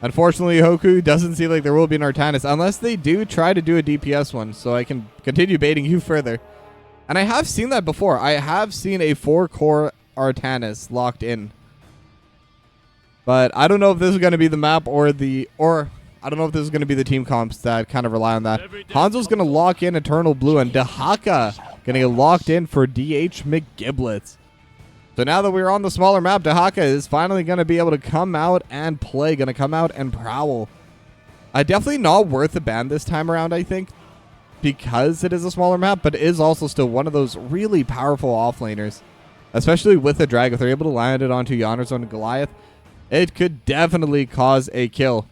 unfortunately, Hoku doesn't seem like there will be an Artanis unless they do try to do a DPS one. So I can continue baiting you further. And I have seen that before. I have seen a 4-core Artanis locked in. But I don't know if this is going to be the map or I don't know if this is going to be the team comps that kind of rely on that. Hanzo's going to lock in Eternal Blue, and Dahaka going to get locked in for DH McGiblets. So now that we're on the smaller map, Dahaka is finally going to be able to come out and play, going to come out and prowl. Definitely not worth the ban this time around, I think, because it is a smaller map, but it is also still one of those really powerful offlaners, especially with the drag. If they're able to land it onto Yonner's on Goliath, it could definitely cause a kill.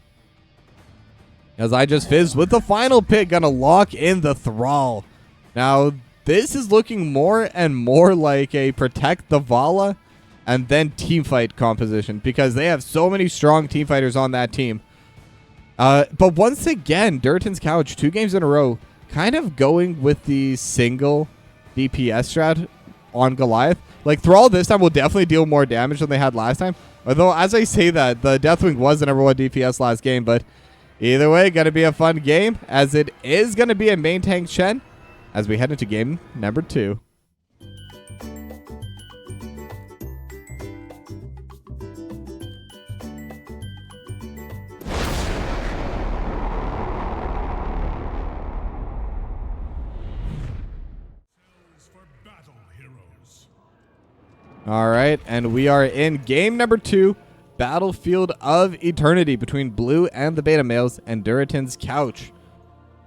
As I just fizzed with the final pick, gonna lock in the Thrall. Now, this is looking more and more like a protect the Vala and then team fight composition, because they have so many strong team fighters on that team. But once again, Durotan's Coucch, 2 games in a row, kind of going with the single DPS strat on Goliath. Like, Thrall this time will definitely deal more damage than they had last time. Although, as I say that, the Deathwing was the #1 DPS last game. But either way, going to be a fun game, as it is going to be a main tank Chen as we head into game number 2. All right, and we are in game number 2, Battlefield of Eternity, between Blue and the Beta Males and Durotan's Coucch.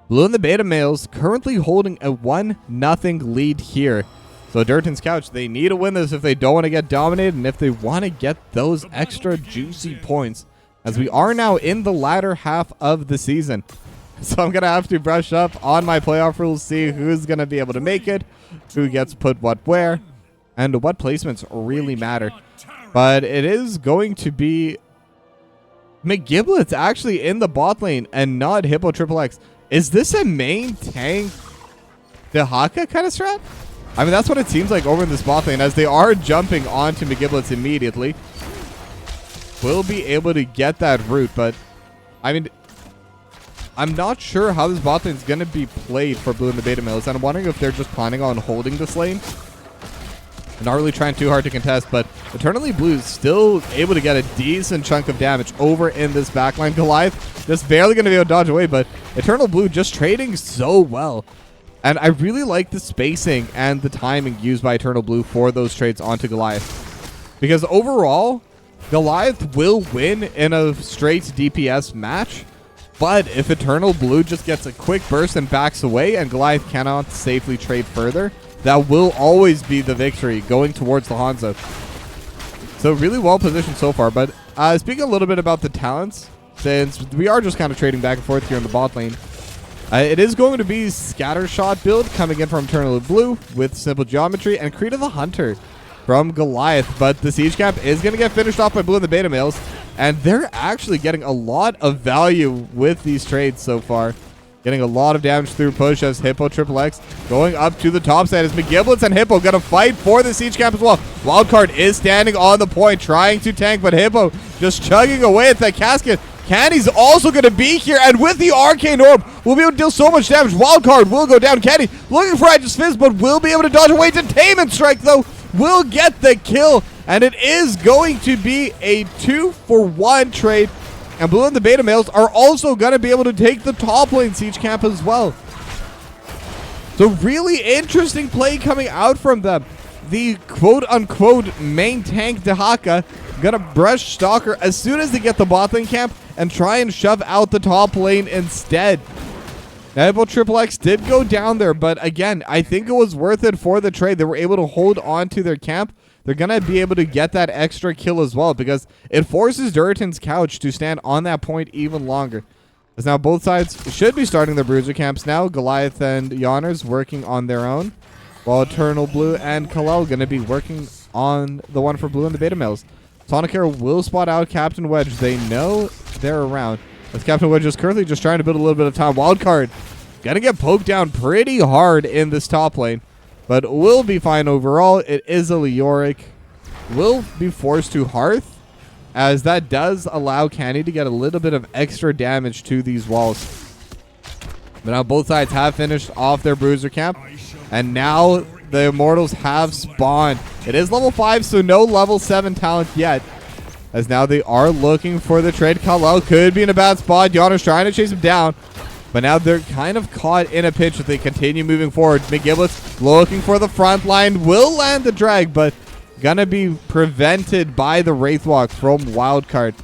Blue and the Beta Males currently holding a 1-0 lead here. So Durotan's Coucch, they need to win this if they don't want to get dominated and if they want to get those extra juicy points, as we are now in the latter half of the season. So I'm going to have to brush up on my playoff rules, see who's going to be able to make it, who gets put what where, and what placements really matter. But it is going to be McGiblet's actually in the bot lane and not Hippo XXX. Is this a main tank Dehaka kind of strat? I mean, that's what it seems like over in this bot lane, as they are jumping onto McGiblet's immediately. Will be able to get that root, but I mean, I'm not sure how this bot lane is going to be played for Blue and the Beta Males. And I'm wondering if they're just planning on holding this lane. Not really trying too hard to contest, but Eternally Blue is still able to get a decent chunk of damage over in this backline. Goliath just barely going to be able to dodge away, but Eternal Blue just trading so well. And I really like the spacing and the timing used by Eternal Blue for those trades onto Goliath. Because overall, Goliath will win in a straight DPS match, but if Eternal Blue just gets a quick burst and backs away and Goliath cannot safely trade further, that will always be the victory going towards the Hanzo. So really well positioned so far. But speaking a little bit about the talents, since we are just kind of trading back and forth here in the bot lane, it is going to be Scattershot build coming in from Eternal Blue with Simple Geometry, and Creed of the Hunter from Goliath. But the Siege Camp is going to get finished off by Blue and the Beta Males, and they're actually getting a lot of value with these trades so far. Getting a lot of damage through push as Hippo XXX going up to the top side as McGiblets and Hippo going to fight for the Siege Camp as well. Wildcard is standing on the point trying to tank, but Hippo just chugging away at that casket. Candy's also going to be here, and with the Arcane Orb, will be able to deal so much damage. Wildcard will go down. Candy looking for Aegis Fizz, but will be able to dodge away. Detainment Strike, though, will get the kill, and it is going to be a 2-for-1 trade. And Blue and the Beta Males are also going to be able to take the top lane Siege Camp as well. So really interesting play coming out from them. The quote-unquote main tank Dehaka going to brush Stalker as soon as they get the bot lane camp and try and shove out the top lane instead. Now, XXX did go down there, but again, I think it was worth it for the trade. They were able to hold on to their camp. They're going to be able to get that extra kill as well, because it forces Durotan's Coucch to stand on that point even longer. As now both sides should be starting their bruiser camps now. Goliath and Yonners working on their own, while Eternal Blue and Kalel going to be working on the one for Blue and the Beta Males. Sonicare will spot out Captain Wedge. They know they're around, as Captain Wedge is currently just trying to build a little bit of time. Wildcard going to get poked down pretty hard in this top lane, but will be fine overall. It is a Leoric. Will be forced to Hearth, as that does allow Candy to get a little bit of extra damage to these walls. But now both sides have finished off their bruiser camp, and now the Immortals have spawned. It is level 5, so no level 7 talent yet, as now they are looking for the trade. Kalel could be in a bad spot. Yonner's trying to chase him down, but now they're kind of caught in a pinch if they continue moving forward. McGiblets looking for the front line. Will land the drag, but gonna be prevented by the Wraithwalk from Wildcard.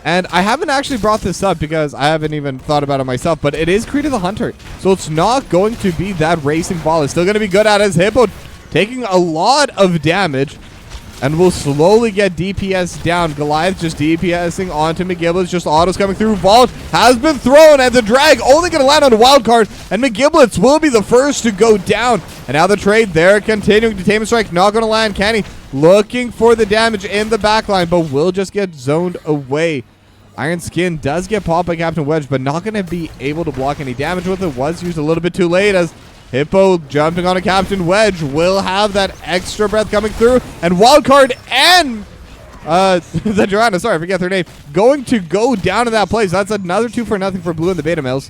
And I haven't actually brought this up because I haven't even thought about it myself, but it is Creed of the Hunter. So it's not going to be that racing ball. It's still going to be good at his Hippo, taking a lot of damage. And we'll slowly get DPS down. Goliath just DPSing onto McGiblets. Just autos coming through. Vault has been thrown, and the drag only going to land on a wild card. And McGiblets will be the first to go down. And now the trade there continuing. Detainment strike not going to land. Kenny looking for the damage in the backline, but will just get zoned away. Iron Skin does get popped by Captain Wedge, but not going to be able to block any damage with it. Was used a little bit too late as Hippo jumping on a Captain Wedge will have that extra breath coming through. And Wildcard and the Durotan, sorry, I forget their name, going to go down to that place. That's another 2-for-0 for Blue and the Beta Males.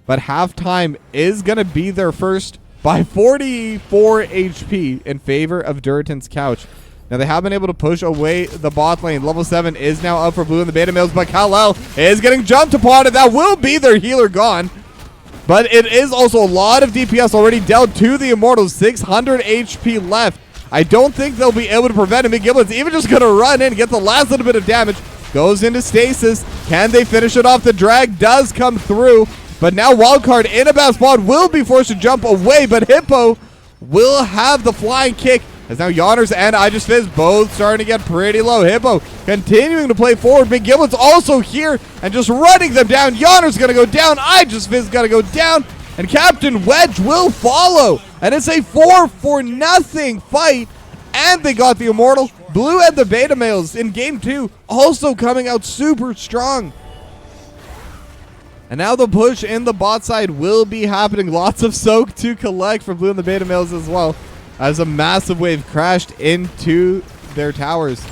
But halftime is going to be their first by 44 HP in favor of Durotan's Couch. Now, they have been able to push away the bot lane. Level 7 is now up for Blue and the Beta Males, but Kal-El is getting jumped upon, and that will be their healer gone. But it is also a lot of DPS already dealt to the Immortals. 600 HP left. I don't think they'll be able to prevent him. McGiblet's even just going to run in, get the last little bit of damage. Goes into stasis. Can they finish it off? The drag does come through. But now Wildcard in a bad spot will be forced to jump away. But Hippo will have the flying kick. As now Yonners and I Just Fizz both starting to get pretty low. Hippo continuing to play forward. McGiblet's also here and just running them down. Yonner's going to go down. I Just Fizz got to go down. And Captain Wedge will follow. And it's a 4-for-0 fight. And they got the Immortal. Blue and the Beta Males in Game 2 also coming out super strong. And now the push in the bot side will be happening. Lots of soak to collect for Blue and the Beta Males as well, as a massive wave crashed into their towers.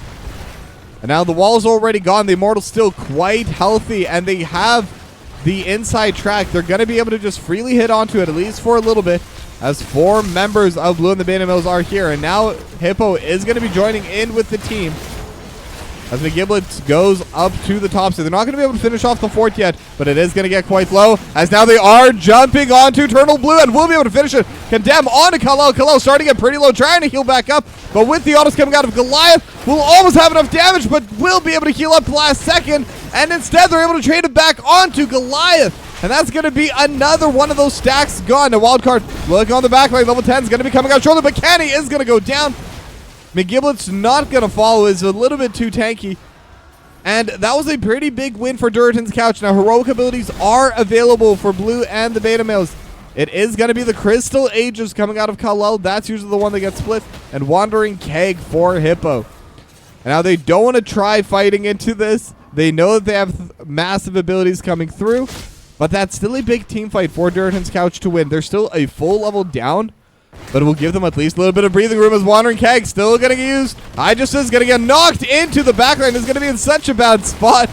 And now the wall's already gone. The Immortal's still quite healthy, and they have the inside track. They're going to be able to just freely hit onto it, at least for a little bit, as 4 members of Blue and the Beta Males are here. And now Hippo is going to be joining in with the team as McGiblets goes up to the top. So they're not going to be able to finish off the fort yet, but it is going to get quite low, as now they are jumping onto Eternal Blue and will be able to finish it. Condemn onto Kal-El. Kal-El starting to get pretty low, trying to heal back up, but with the autos coming out of Goliath, will almost have enough damage, but will be able to heal up the last second, and instead they're able to trade it back onto Goliath. And that's going to be another one of those stacks gone. The Wildcard look on the back line. Level 10 is going to be coming out shortly, but Kenny is going to go down. McGiblet's not going to follow. Is a little bit too tanky. And that was a pretty big win for Durotan's Couch. Now, heroic abilities are available for Blue and the Beta Males. It is going to be the Crystal Aegis coming out of Kal-El. That's usually the one that gets split. And Wandering Keg for Hippo. And now they don't want to try fighting into this. They know that they have massive abilities coming through. But that's still a big team fight for Durotan's Couch to win. They're still a full level down, but it will give them at least a little bit of breathing room, as Wandering Keg still going to get used. I Just is going to get knocked into the backline. Is going to be in such a bad spot.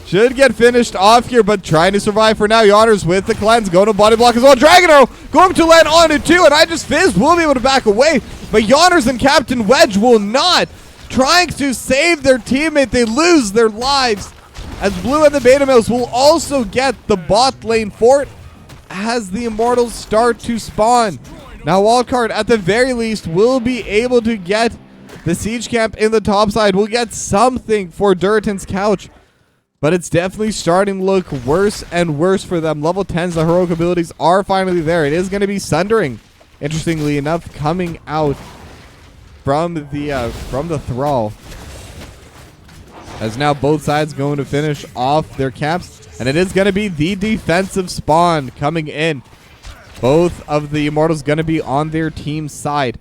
Should get finished off here, but trying to survive for now. Yonners with the cleanse. Going to body block as well. Dragon Arrow going to land on it too, and I Just Fizz will be able to back away. But Yonners and Captain Wedge will not. Trying to save their teammate. They lose their lives, as Blue and the Beta Males will also get the bot lane fort as the Immortals start to spawn. Now Wildcard, at the very least, will be able to get the siege camp in the top side. We'll get something for Durotan's Couch, but it's definitely starting to look worse and worse for them. Level 10s, the heroic abilities are finally there. It is going to be Sundering, interestingly enough, coming out from the Thrall, as now both sides going to finish off their camps, and it is going to be the defensive spawn coming in. Both of the Immortals going to be on their team side.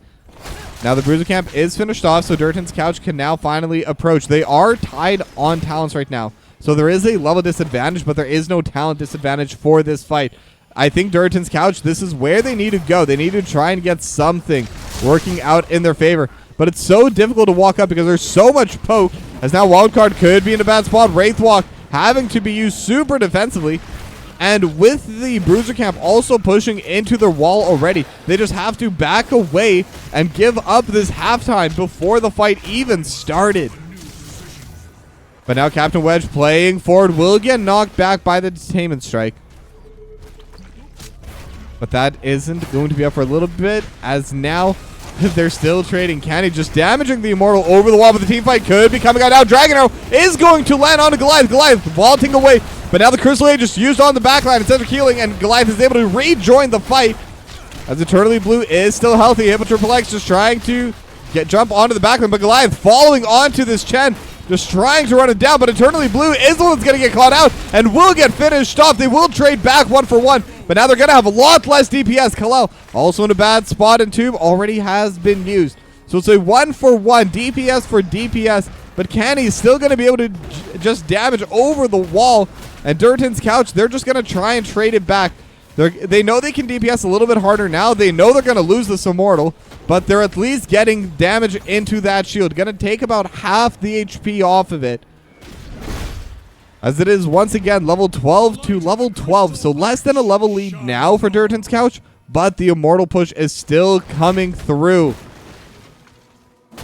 Now the Bruiser camp is finished off, so Durotan's Couch can now finally approach. They are tied on talents right now, so there is a level disadvantage, but there is no talent disadvantage for this fight. I think Durotan's Couch, this is where they need to go. They need to try and get something working out in their favor. But it's so difficult to walk up because there's so much poke, as now Wildcard could be in a bad spot. Wraithwalk having to be used super defensively. And with the Bruiser camp also pushing into their wall already, they just have to back away and give up this halftime before the fight even started. But now Captain Wedge playing forward will get knocked back by the Detainment Strike. But that isn't going to be up for a little bit, as now they're still trading. Kenny just damaging the Immortal over the wall, but the team fight could be coming out now. Dragon Arrow is going to land onto Goliath. Goliath vaulting away, but now the Crystal Age just used on the backline instead of healing, and Goliath is able to rejoin the fight, as Eternally Blue is still healthy. Hippo Triple X just trying to jump onto the back line, but Goliath following onto this Chen, just trying to run it down, but Eternally Blue is the one that's going to get caught out and will get finished off. They will trade back 1-for-1, but now they're going to have a lot less DPS. Kalel also in a bad spot, and Tube already has been used. So it's a 1-for-1, DPS for DPS, but Canny's still going to be able to just damage over the wall, and Durotan's Coucch, they're just going to try and trade it back. They know they can DPS a little bit harder now. They know they're going to lose this Immortal, but they're at least getting damage into that shield. Going to take about half the HP off of it. As it is, once again, level 12 to level 12. So less than a level lead now for Durotan's Coucch, but the Immortal push is still coming through.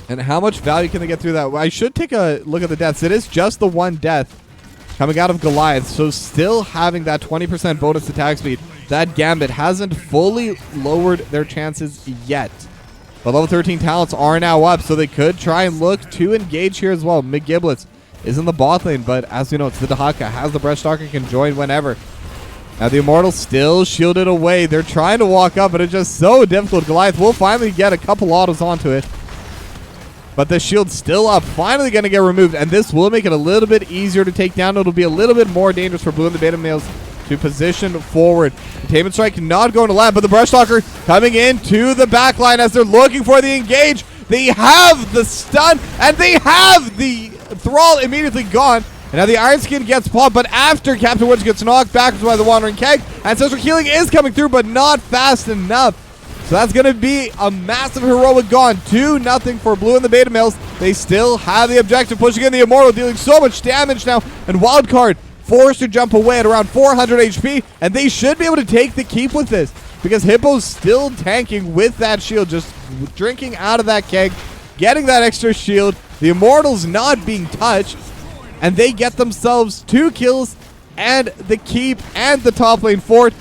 And how much value can they get through that? I should take a look at the deaths. It is just the one death coming out of Goliath, so still having that 20% bonus attack speed. That Gambit hasn't fully lowered their chances yet. But level 13 talents are now up, so they could try and look to engage here as well. McGiblets is in the bot lane, but as you know, it's the Dahaka, has the Breaststalker, can join whenever. Now the Immortal still shielded away. They're trying to walk up, but it's just so difficult. Goliath will finally get a couple autos onto it. But the shield's still up, finally going to get removed, and this will make it a little bit easier to take down. It'll be a little bit more dangerous for Blue and the Beta Males to position forward. Containment Strike not going to land, but the Breaststalker coming into the back line as they're looking for the engage. They have the stun, and they have the Thrall immediately gone. And now the Iron Skin gets popped, but after Captain Woods gets knocked backwards by the Wandering Keg, Ancestral Healing is coming through, but not fast enough. So that's going to be a massive heroic gone. 2-0 for Blue and the Beta Males. They still have the objective, pushing in the Immortal, dealing so much damage now. And Wildcard forced to jump away at around 400 HP. And they should be able to take the keep with this, because Hippo's still tanking with that shield, just drinking out of that keg, getting that extra shield. The Immortal's not being touched, and they get themselves 2 kills and the keep and the top lane fort.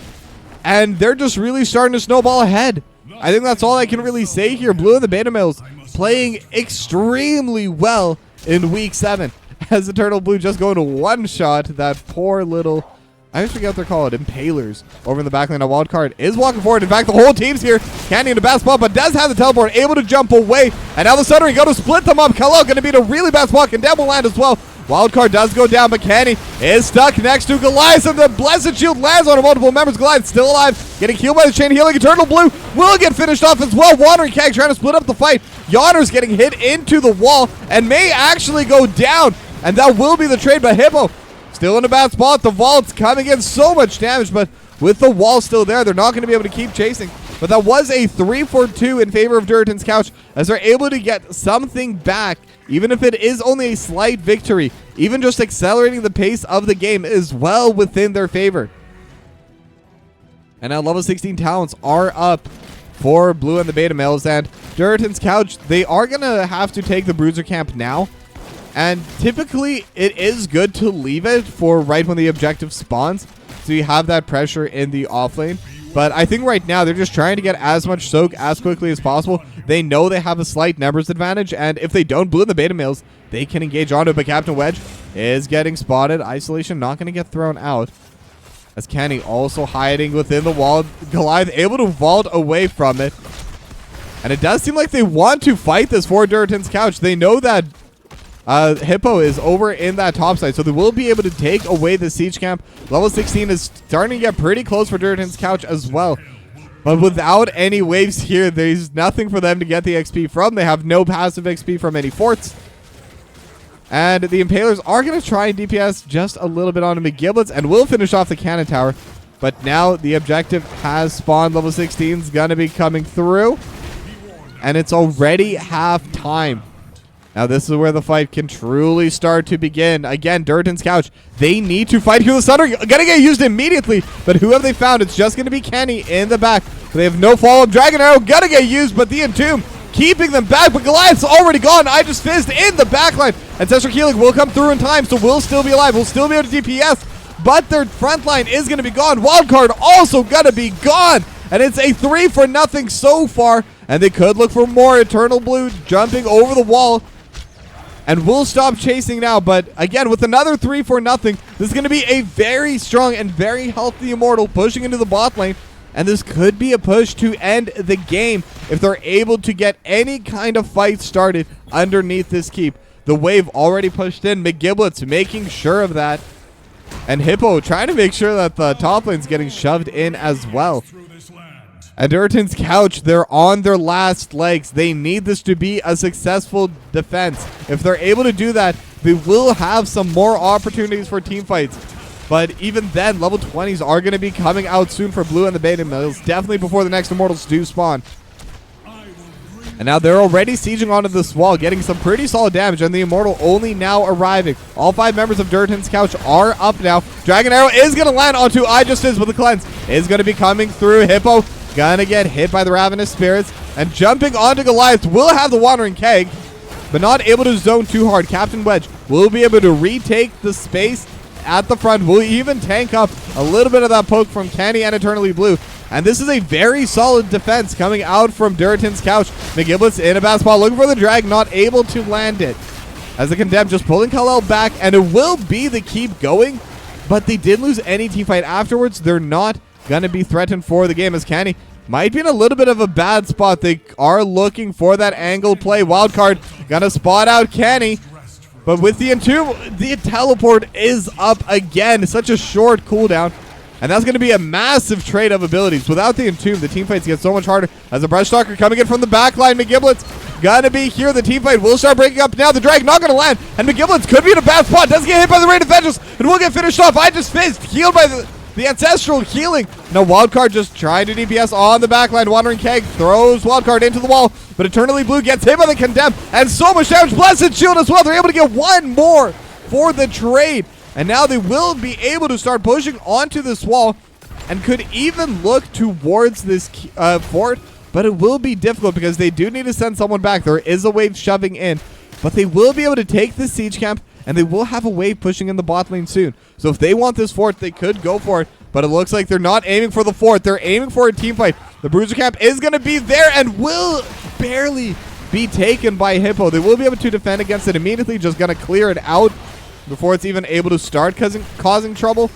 And they're just really starting to snowball ahead. I think that's all I can really say here. Blue and the Beta Males playing extremely well in week 7. As Eternal Blue just going to one-shot that poor little, I always forget what they're called, Impalers over in the backline. A Wildcard is walking forward. In fact, the whole team's here. Candy in a bad spot, but does have the teleport, able to jump away. And now the Sundering go to split them up. Kalel going to be in a really bad spot. And will land as well. Wildcard does go down, but Canny is stuck next to Goliath, and the Blessed Shield lands on multiple members. Goliath still alive, getting healed by the chain healing. Eternal Blue will get finished off as well. Wandering Keg trying to split up the fight. Yawner's getting hit into the wall and may actually go down, and that will be the trade, but Hippo still in a bad spot. The Vault's coming in so much damage, but with the wall still there, they're not going to be able to keep chasing. But that was a 3-for-2 in favor of Durotan's Coucch, as they're able to get something back, even if it is only a slight victory. Even just accelerating the pace of the game is well within their favor. And now level 16 talents are up for Blue and the Beta Males, and Durotan's Coucch, they are going to have to take the Bruiser camp now. And typically, it is good to leave it for right when the objective spawns, so you have that pressure in the offlane. But I think right now, they're just trying to get as much soak as quickly as possible. They know they have a slight numbers advantage, and if they don't, Blue and the Beta Males, they can engage onto it. But Captain Wedge is getting spotted. Isolation not going to get thrown out, as Kenny also hiding within the wall. Goliath able to vault away from it. And it does seem like they want to fight this for Durotan's Coucch. They know that Hippo is over in that top side, so they will be able to take away the siege camp. Level 16 is starting to get pretty close for Durotan's Coucch as well. But without any waves here, there's nothing for them to get the XP from. They have no passive XP from any forts. And the Impalers are going to try and DPS just a little bit onto McGiblets and will finish off the cannon tower. But now the objective has spawned. Level 16 is going to be coming through. And it's already half time. Now this is where the fight can truly start to begin. Again, Durotan's Coucch, they need to fight here. The Thunder gonna get used immediately, but who have they found? It's just gonna be Kenny in the back. They have no follow-up. Dragon Arrow gonna get used, but the Entomb keeping them back, but Goliath's already gone. I just fizzed in the backline. Ancestral Healing will come through in time, so we'll still be alive. We'll still be able to DPS, but their front line is gonna be gone. Wildcard also gonna be gone, and it's a 3-for-0 so far, and they could look for more. Eternal Blue jumping over the wall. And we'll stop chasing now, but again, with another 3-for-0, this is going to be a very strong and very healthy Immortal pushing into the bot lane. and this could be a push to end the game if they're able to get any kind of fight started underneath this keep. The wave already pushed in. McGiblets making sure of that. And Hippo trying to make sure that the top lane's getting shoved in as well. And Durotan's Coucch, they're on their last legs. They need this to be a successful defense. If they're able to do that, they will have some more opportunities for team fights. But even then, level 20s are going to be coming out soon for Blue and the Beta Males, definitely before the next Immortals do spawn. And now they're already sieging onto this wall, getting some pretty solid damage, and the Immortal only now arriving. All 5 members of Durotan's Coucch are up now. Dragon Arrow is going to land onto iJustIz with a cleanse. Is going to be coming through. Hippo gonna get hit by the Ravenous Spirits, and jumping onto Goliath will have the Wandering Keg, but not able to zone too hard. Captain Wedge will be able to retake the space at the front, will even tank up a little bit of that poke from Kenny and Eternally Blue. And this is a very solid defense coming out from Durotan's Coucch. McGiblets in a bad spot, looking for the drag, not able to land it. As the Condemned just pulling Kal-El back, and it will be the keep going, but they did lose any team fight afterwards. They're not going to be threatened for the game, as Kenny might be in a little bit of a bad spot. They are looking for that angle play. Wildcard gonna spot out Kenny, but with the Entomb, the teleport is up again. Such a short cooldown, and that's gonna be a massive trade of abilities. Without the Entomb, the team fights get so much harder. As a Brush Stalker coming in from the back line, McGiblets gonna be here. The team fight will start breaking up now. The drag not gonna land, and McGiblets could be in a bad spot. Doesn't get hit by the Rain of Vengeance, and will get finished off. iJustIz healed by the Ancestral healing. Now Wildcard just trying to DPS on the backline. Wandering Keg throws Wildcard into the wall, but Eternally Blue gets hit by the Condemned, and so much damage. Blessed Shield as well. They're able to get one more for the trade, and now they will be able to start pushing onto this wall and could even look towards this fort, but it will be difficult because they do need to send someone back. There is a wave shoving in, but they will be able to take this siege camp, and they will have a wave pushing in the bot lane soon. So if they want this fort, they could go for it. But it looks like they're not aiming for the fort. They're aiming for a team fight. The Bruiser Camp is going to be there and will barely be taken by Hippo. They will be able to defend against it immediately. Just going to clear it out before it's even able to start causing trouble.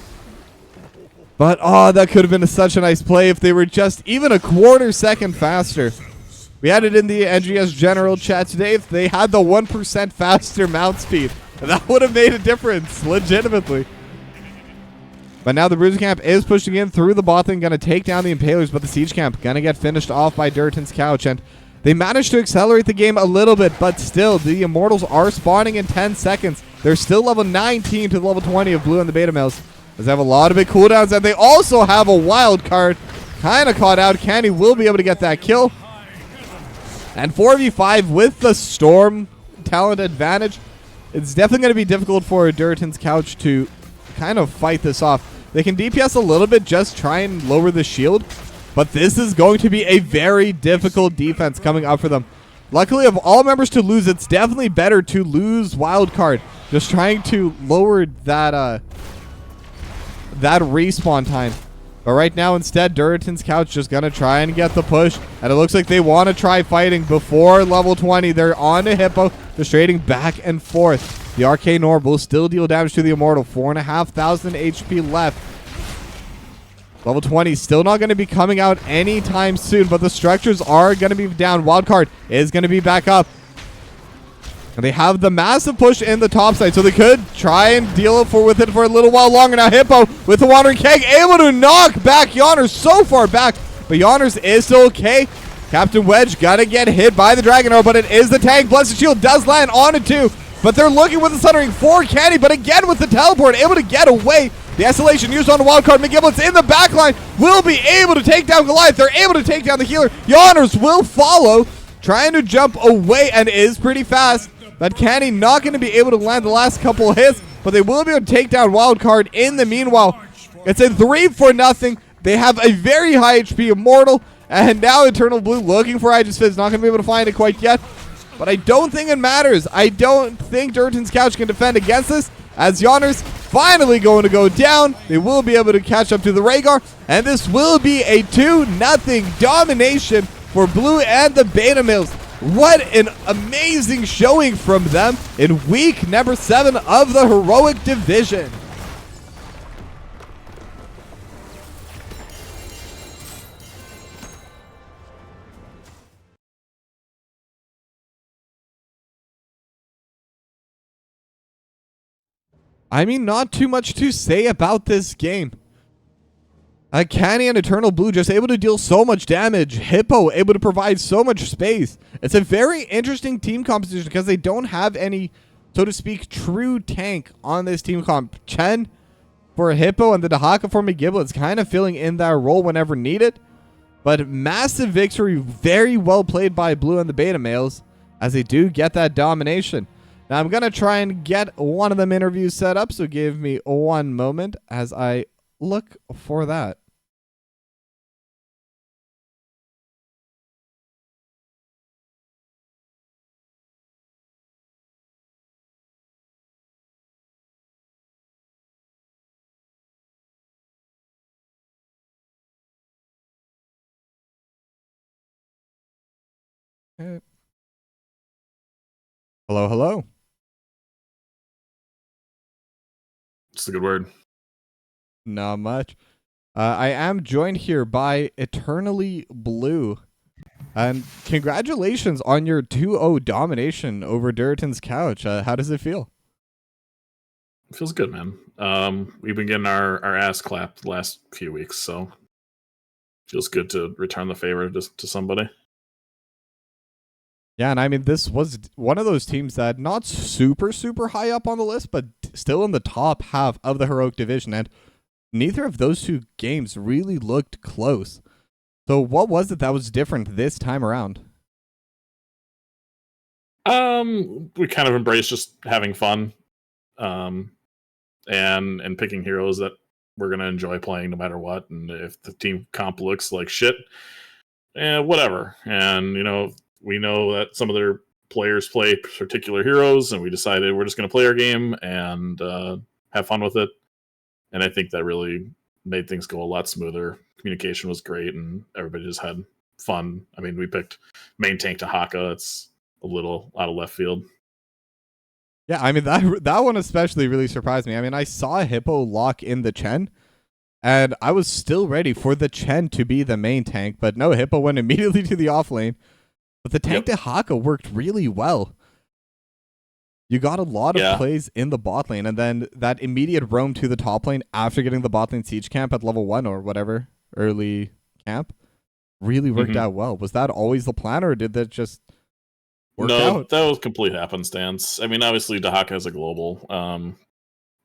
But, oh, that could have been such a nice play if they were just even a quarter second faster. We had it in the NGS general chat today. If they had the 1% faster mount speed, that would have made a difference, legitimately. But now the Bruiser Camp is pushing in through the bot lane, going to take down the Impalers, but the Siege Camp going to get finished off by Durotan's Coucch. And they managed to accelerate the game a little bit, but still, the Immortals are spawning in 10 seconds. They're still level 19 to level 20 of Blue and the Beta Males, as they have a lot of big cooldowns, and they also have a wild card. Kind of caught out. Candy will be able to get that kill. And 4v5 with the Storm talent advantage. It's definitely going to be difficult for Durotan's Coucch to kind of fight this off. They can DPS a little bit, just try and lower the shield, but this is going to be a very difficult defense coming up for them. Luckily, of all members to lose, it's definitely better to lose wildcard, just trying to lower that that respawn time. But right now, instead, Durotan's Coucch just going to try and get the push, and it looks like they want to try fighting before level 20. They're on to Hippo, just trading back and forth. The Arcane Orb will still deal damage to the Immortal. 4,500 HP left. Level 20 still not going to be coming out anytime soon, but the structures are going to be down. Wildcard is going to be back up. And they have the massive push in the top side, so they could try and deal with it for a little while longer. Now Hippo with the Wandering Keg able to knock back Yonners so far back, but Yonners is still okay. Captain Wedge gonna get hit by the Dragon Arrow, but it is the tank. Blessed Shield does land on it too. But they're looking with the Sundering for Candy, but again with the teleport, able to get away. The Isolation used on the wildcard. McGiblets in the backline will be able to take down Goliath. They're able to take down the healer. Yonners will follow, trying to jump away, and is pretty fast. But Candy not going to be able to land the last couple of hits, but they will be able to take down wildcard in the meanwhile. It's a 3-0. They have a very high HP Immortal, and now Eternal Blue looking for iJustIz. Not going to be able to find it quite yet. But I don't think it matters. I don't think Durotan's Coucch can defend against this, as Yonners finally going to go down. They will be able to catch up to the Rhaegar, and this will be a 2-0 domination for Blue and the Beta Males. What an amazing showing from them in week number 7 of the Heroic Division. I mean, not too much to say about this game. Canny and Eternal Blue just able to deal so much damage. Hippo able to provide so much space. It's a very interesting team composition because they don't have any, so to speak, true tank on this team comp. Chen for Hippo and the Dahaka for McGiblets kind of filling in that role whenever needed. But massive victory, very well played by Blue and the Beta Males as they do get that domination. Now I'm going to try and get one of them interviews set up, so give me one moment as I look for that. Okay. Hello, hello. It's a good word. Not much. I am joined here by Eternally Blue. And congratulations on your 2-0 domination over Durotan's Coucch. How does it feel? It feels good, man. We've been getting our ass clapped the last few weeks, so feels good to return the favor to somebody. Yeah, and I mean, this was one of those teams that not super high up on the list, but still in the top half of the Heroic Division, and neither of those two games really looked close. So what was it that was different this time around? We kind of embraced just having fun, and picking heroes that we're gonna enjoy playing no matter what. And if the team comp looks like shit, whatever. And we know that some of their players play particular heroes, and we decided we're just gonna play our game and have fun with it. And I think that really made things go a lot smoother. Communication was great, and everybody just had fun. I mean, we picked main tank to Haka. It's a little out of left field. Yeah, I mean, that one especially really surprised me. I mean, I saw Hippo lock in the Chen, and I was still ready for the Chen to be the main tank, but no, Hippo went immediately to the off lane. But the tank to Haka worked really well. You got a lot of plays in the bot lane, and then that immediate roam to the top lane after getting the bot lane siege camp at level 1 or whatever, early camp, really worked out well. Was that always the plan, or did that just work out? That was complete happenstance. I mean, obviously Dahaka is a global,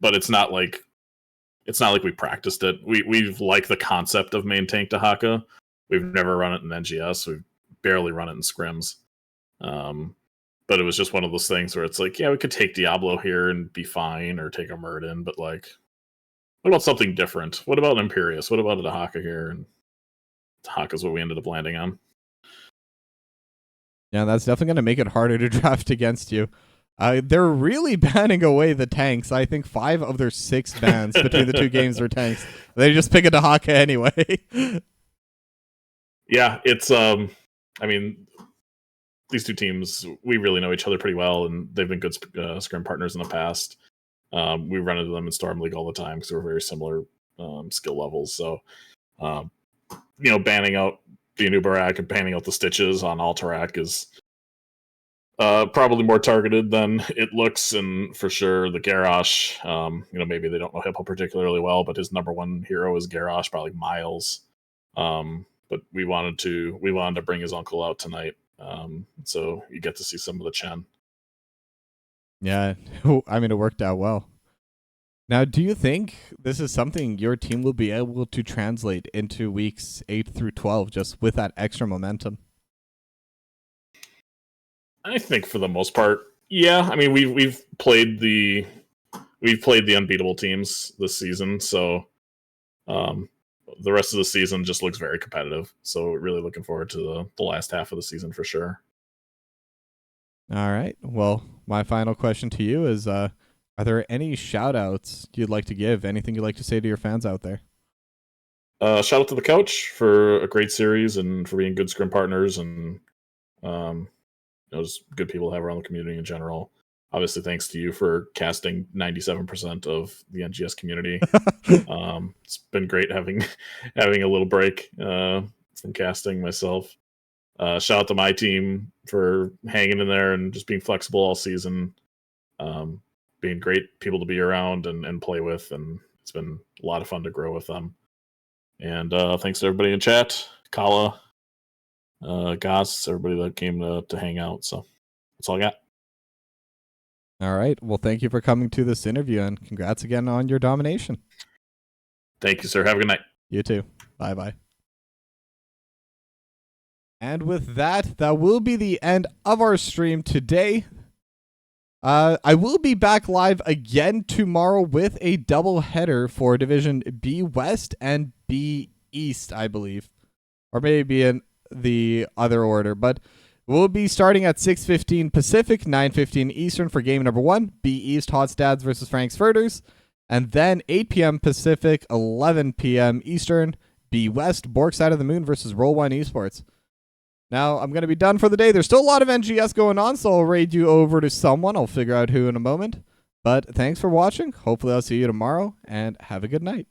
but it's not like we practiced it. We've liked the concept of main tank Dahaka. We've never run it in NGS. We've barely run it in scrims. But it was just one of those things where it's like, yeah, we could take Diablo here and be fine, or take a Murden, but like, what about something different? What about an Imperius? What about a Dahaka here? And Dahaka is what we ended up landing on. Yeah, that's definitely going to make it harder to draft against you. They're really banning away the tanks. I think 5 of their 6 bans between the two games are tanks. They just pick a Dahaka anyway. Yeah, it's I mean, these two teams, we really know each other pretty well, and they've been good scrim partners in the past. We run into them in Storm League all the time because we're very similar skill levels. So, banning out the Anubarak and banning out the Stitches on Alterac is probably more targeted than it looks. And for sure, the Garrosh, maybe they don't know Hippo particularly well, but his number one hero is Garrosh by like miles. But we wanted to bring his uncle out tonight. So you get to see some of the Chen. Yeah, I mean, it worked out well. Now, do you think this is something your team will be able to translate into weeks 8 through 12 just with that extra momentum? I think for the most part, yeah. I mean, we've played the unbeatable teams this season, so the rest of the season just looks very competitive. So really looking forward to the last half of the season for sure. All right. Well, my final question to you is, are there any shout outs you'd like to give? Anything you'd like to say to your fans out there? Shout out to the Coucch for a great series and for being good scrim partners, and just good people to have around the community in general. Obviously, thanks to you for casting 97% of the NGS community. It's been great having a little break from casting myself. Shout out to my team for hanging in there and just being flexible all season. being great people to be around and play with, and it's been a lot of fun to grow with them. And thanks to everybody in chat, Kala, Goss, everybody that came to hang out. So that's all I got. All right. Well, thank you for coming to this interview, and congrats again on your domination. Thank you, sir. Have a good night. You too. Bye-bye. And with that, that will be the end of our stream today. I will be back live again tomorrow with a double header for Division B West and B East, I believe. Or maybe in the other order. But we'll be starting at 6:15 Pacific, 9:15 Eastern for game number 1. B East, Hot Stads versus Frankfurters. And then 8 p.m. Pacific, 11 p.m. Eastern, B West, Bork Side of the Moon versus Roll One Esports. Now, I'm going to be done for the day. There's still a lot of NGS going on, so I'll raid you over to someone. I'll figure out who in a moment. But thanks for watching. Hopefully I'll see you tomorrow, and have a good night.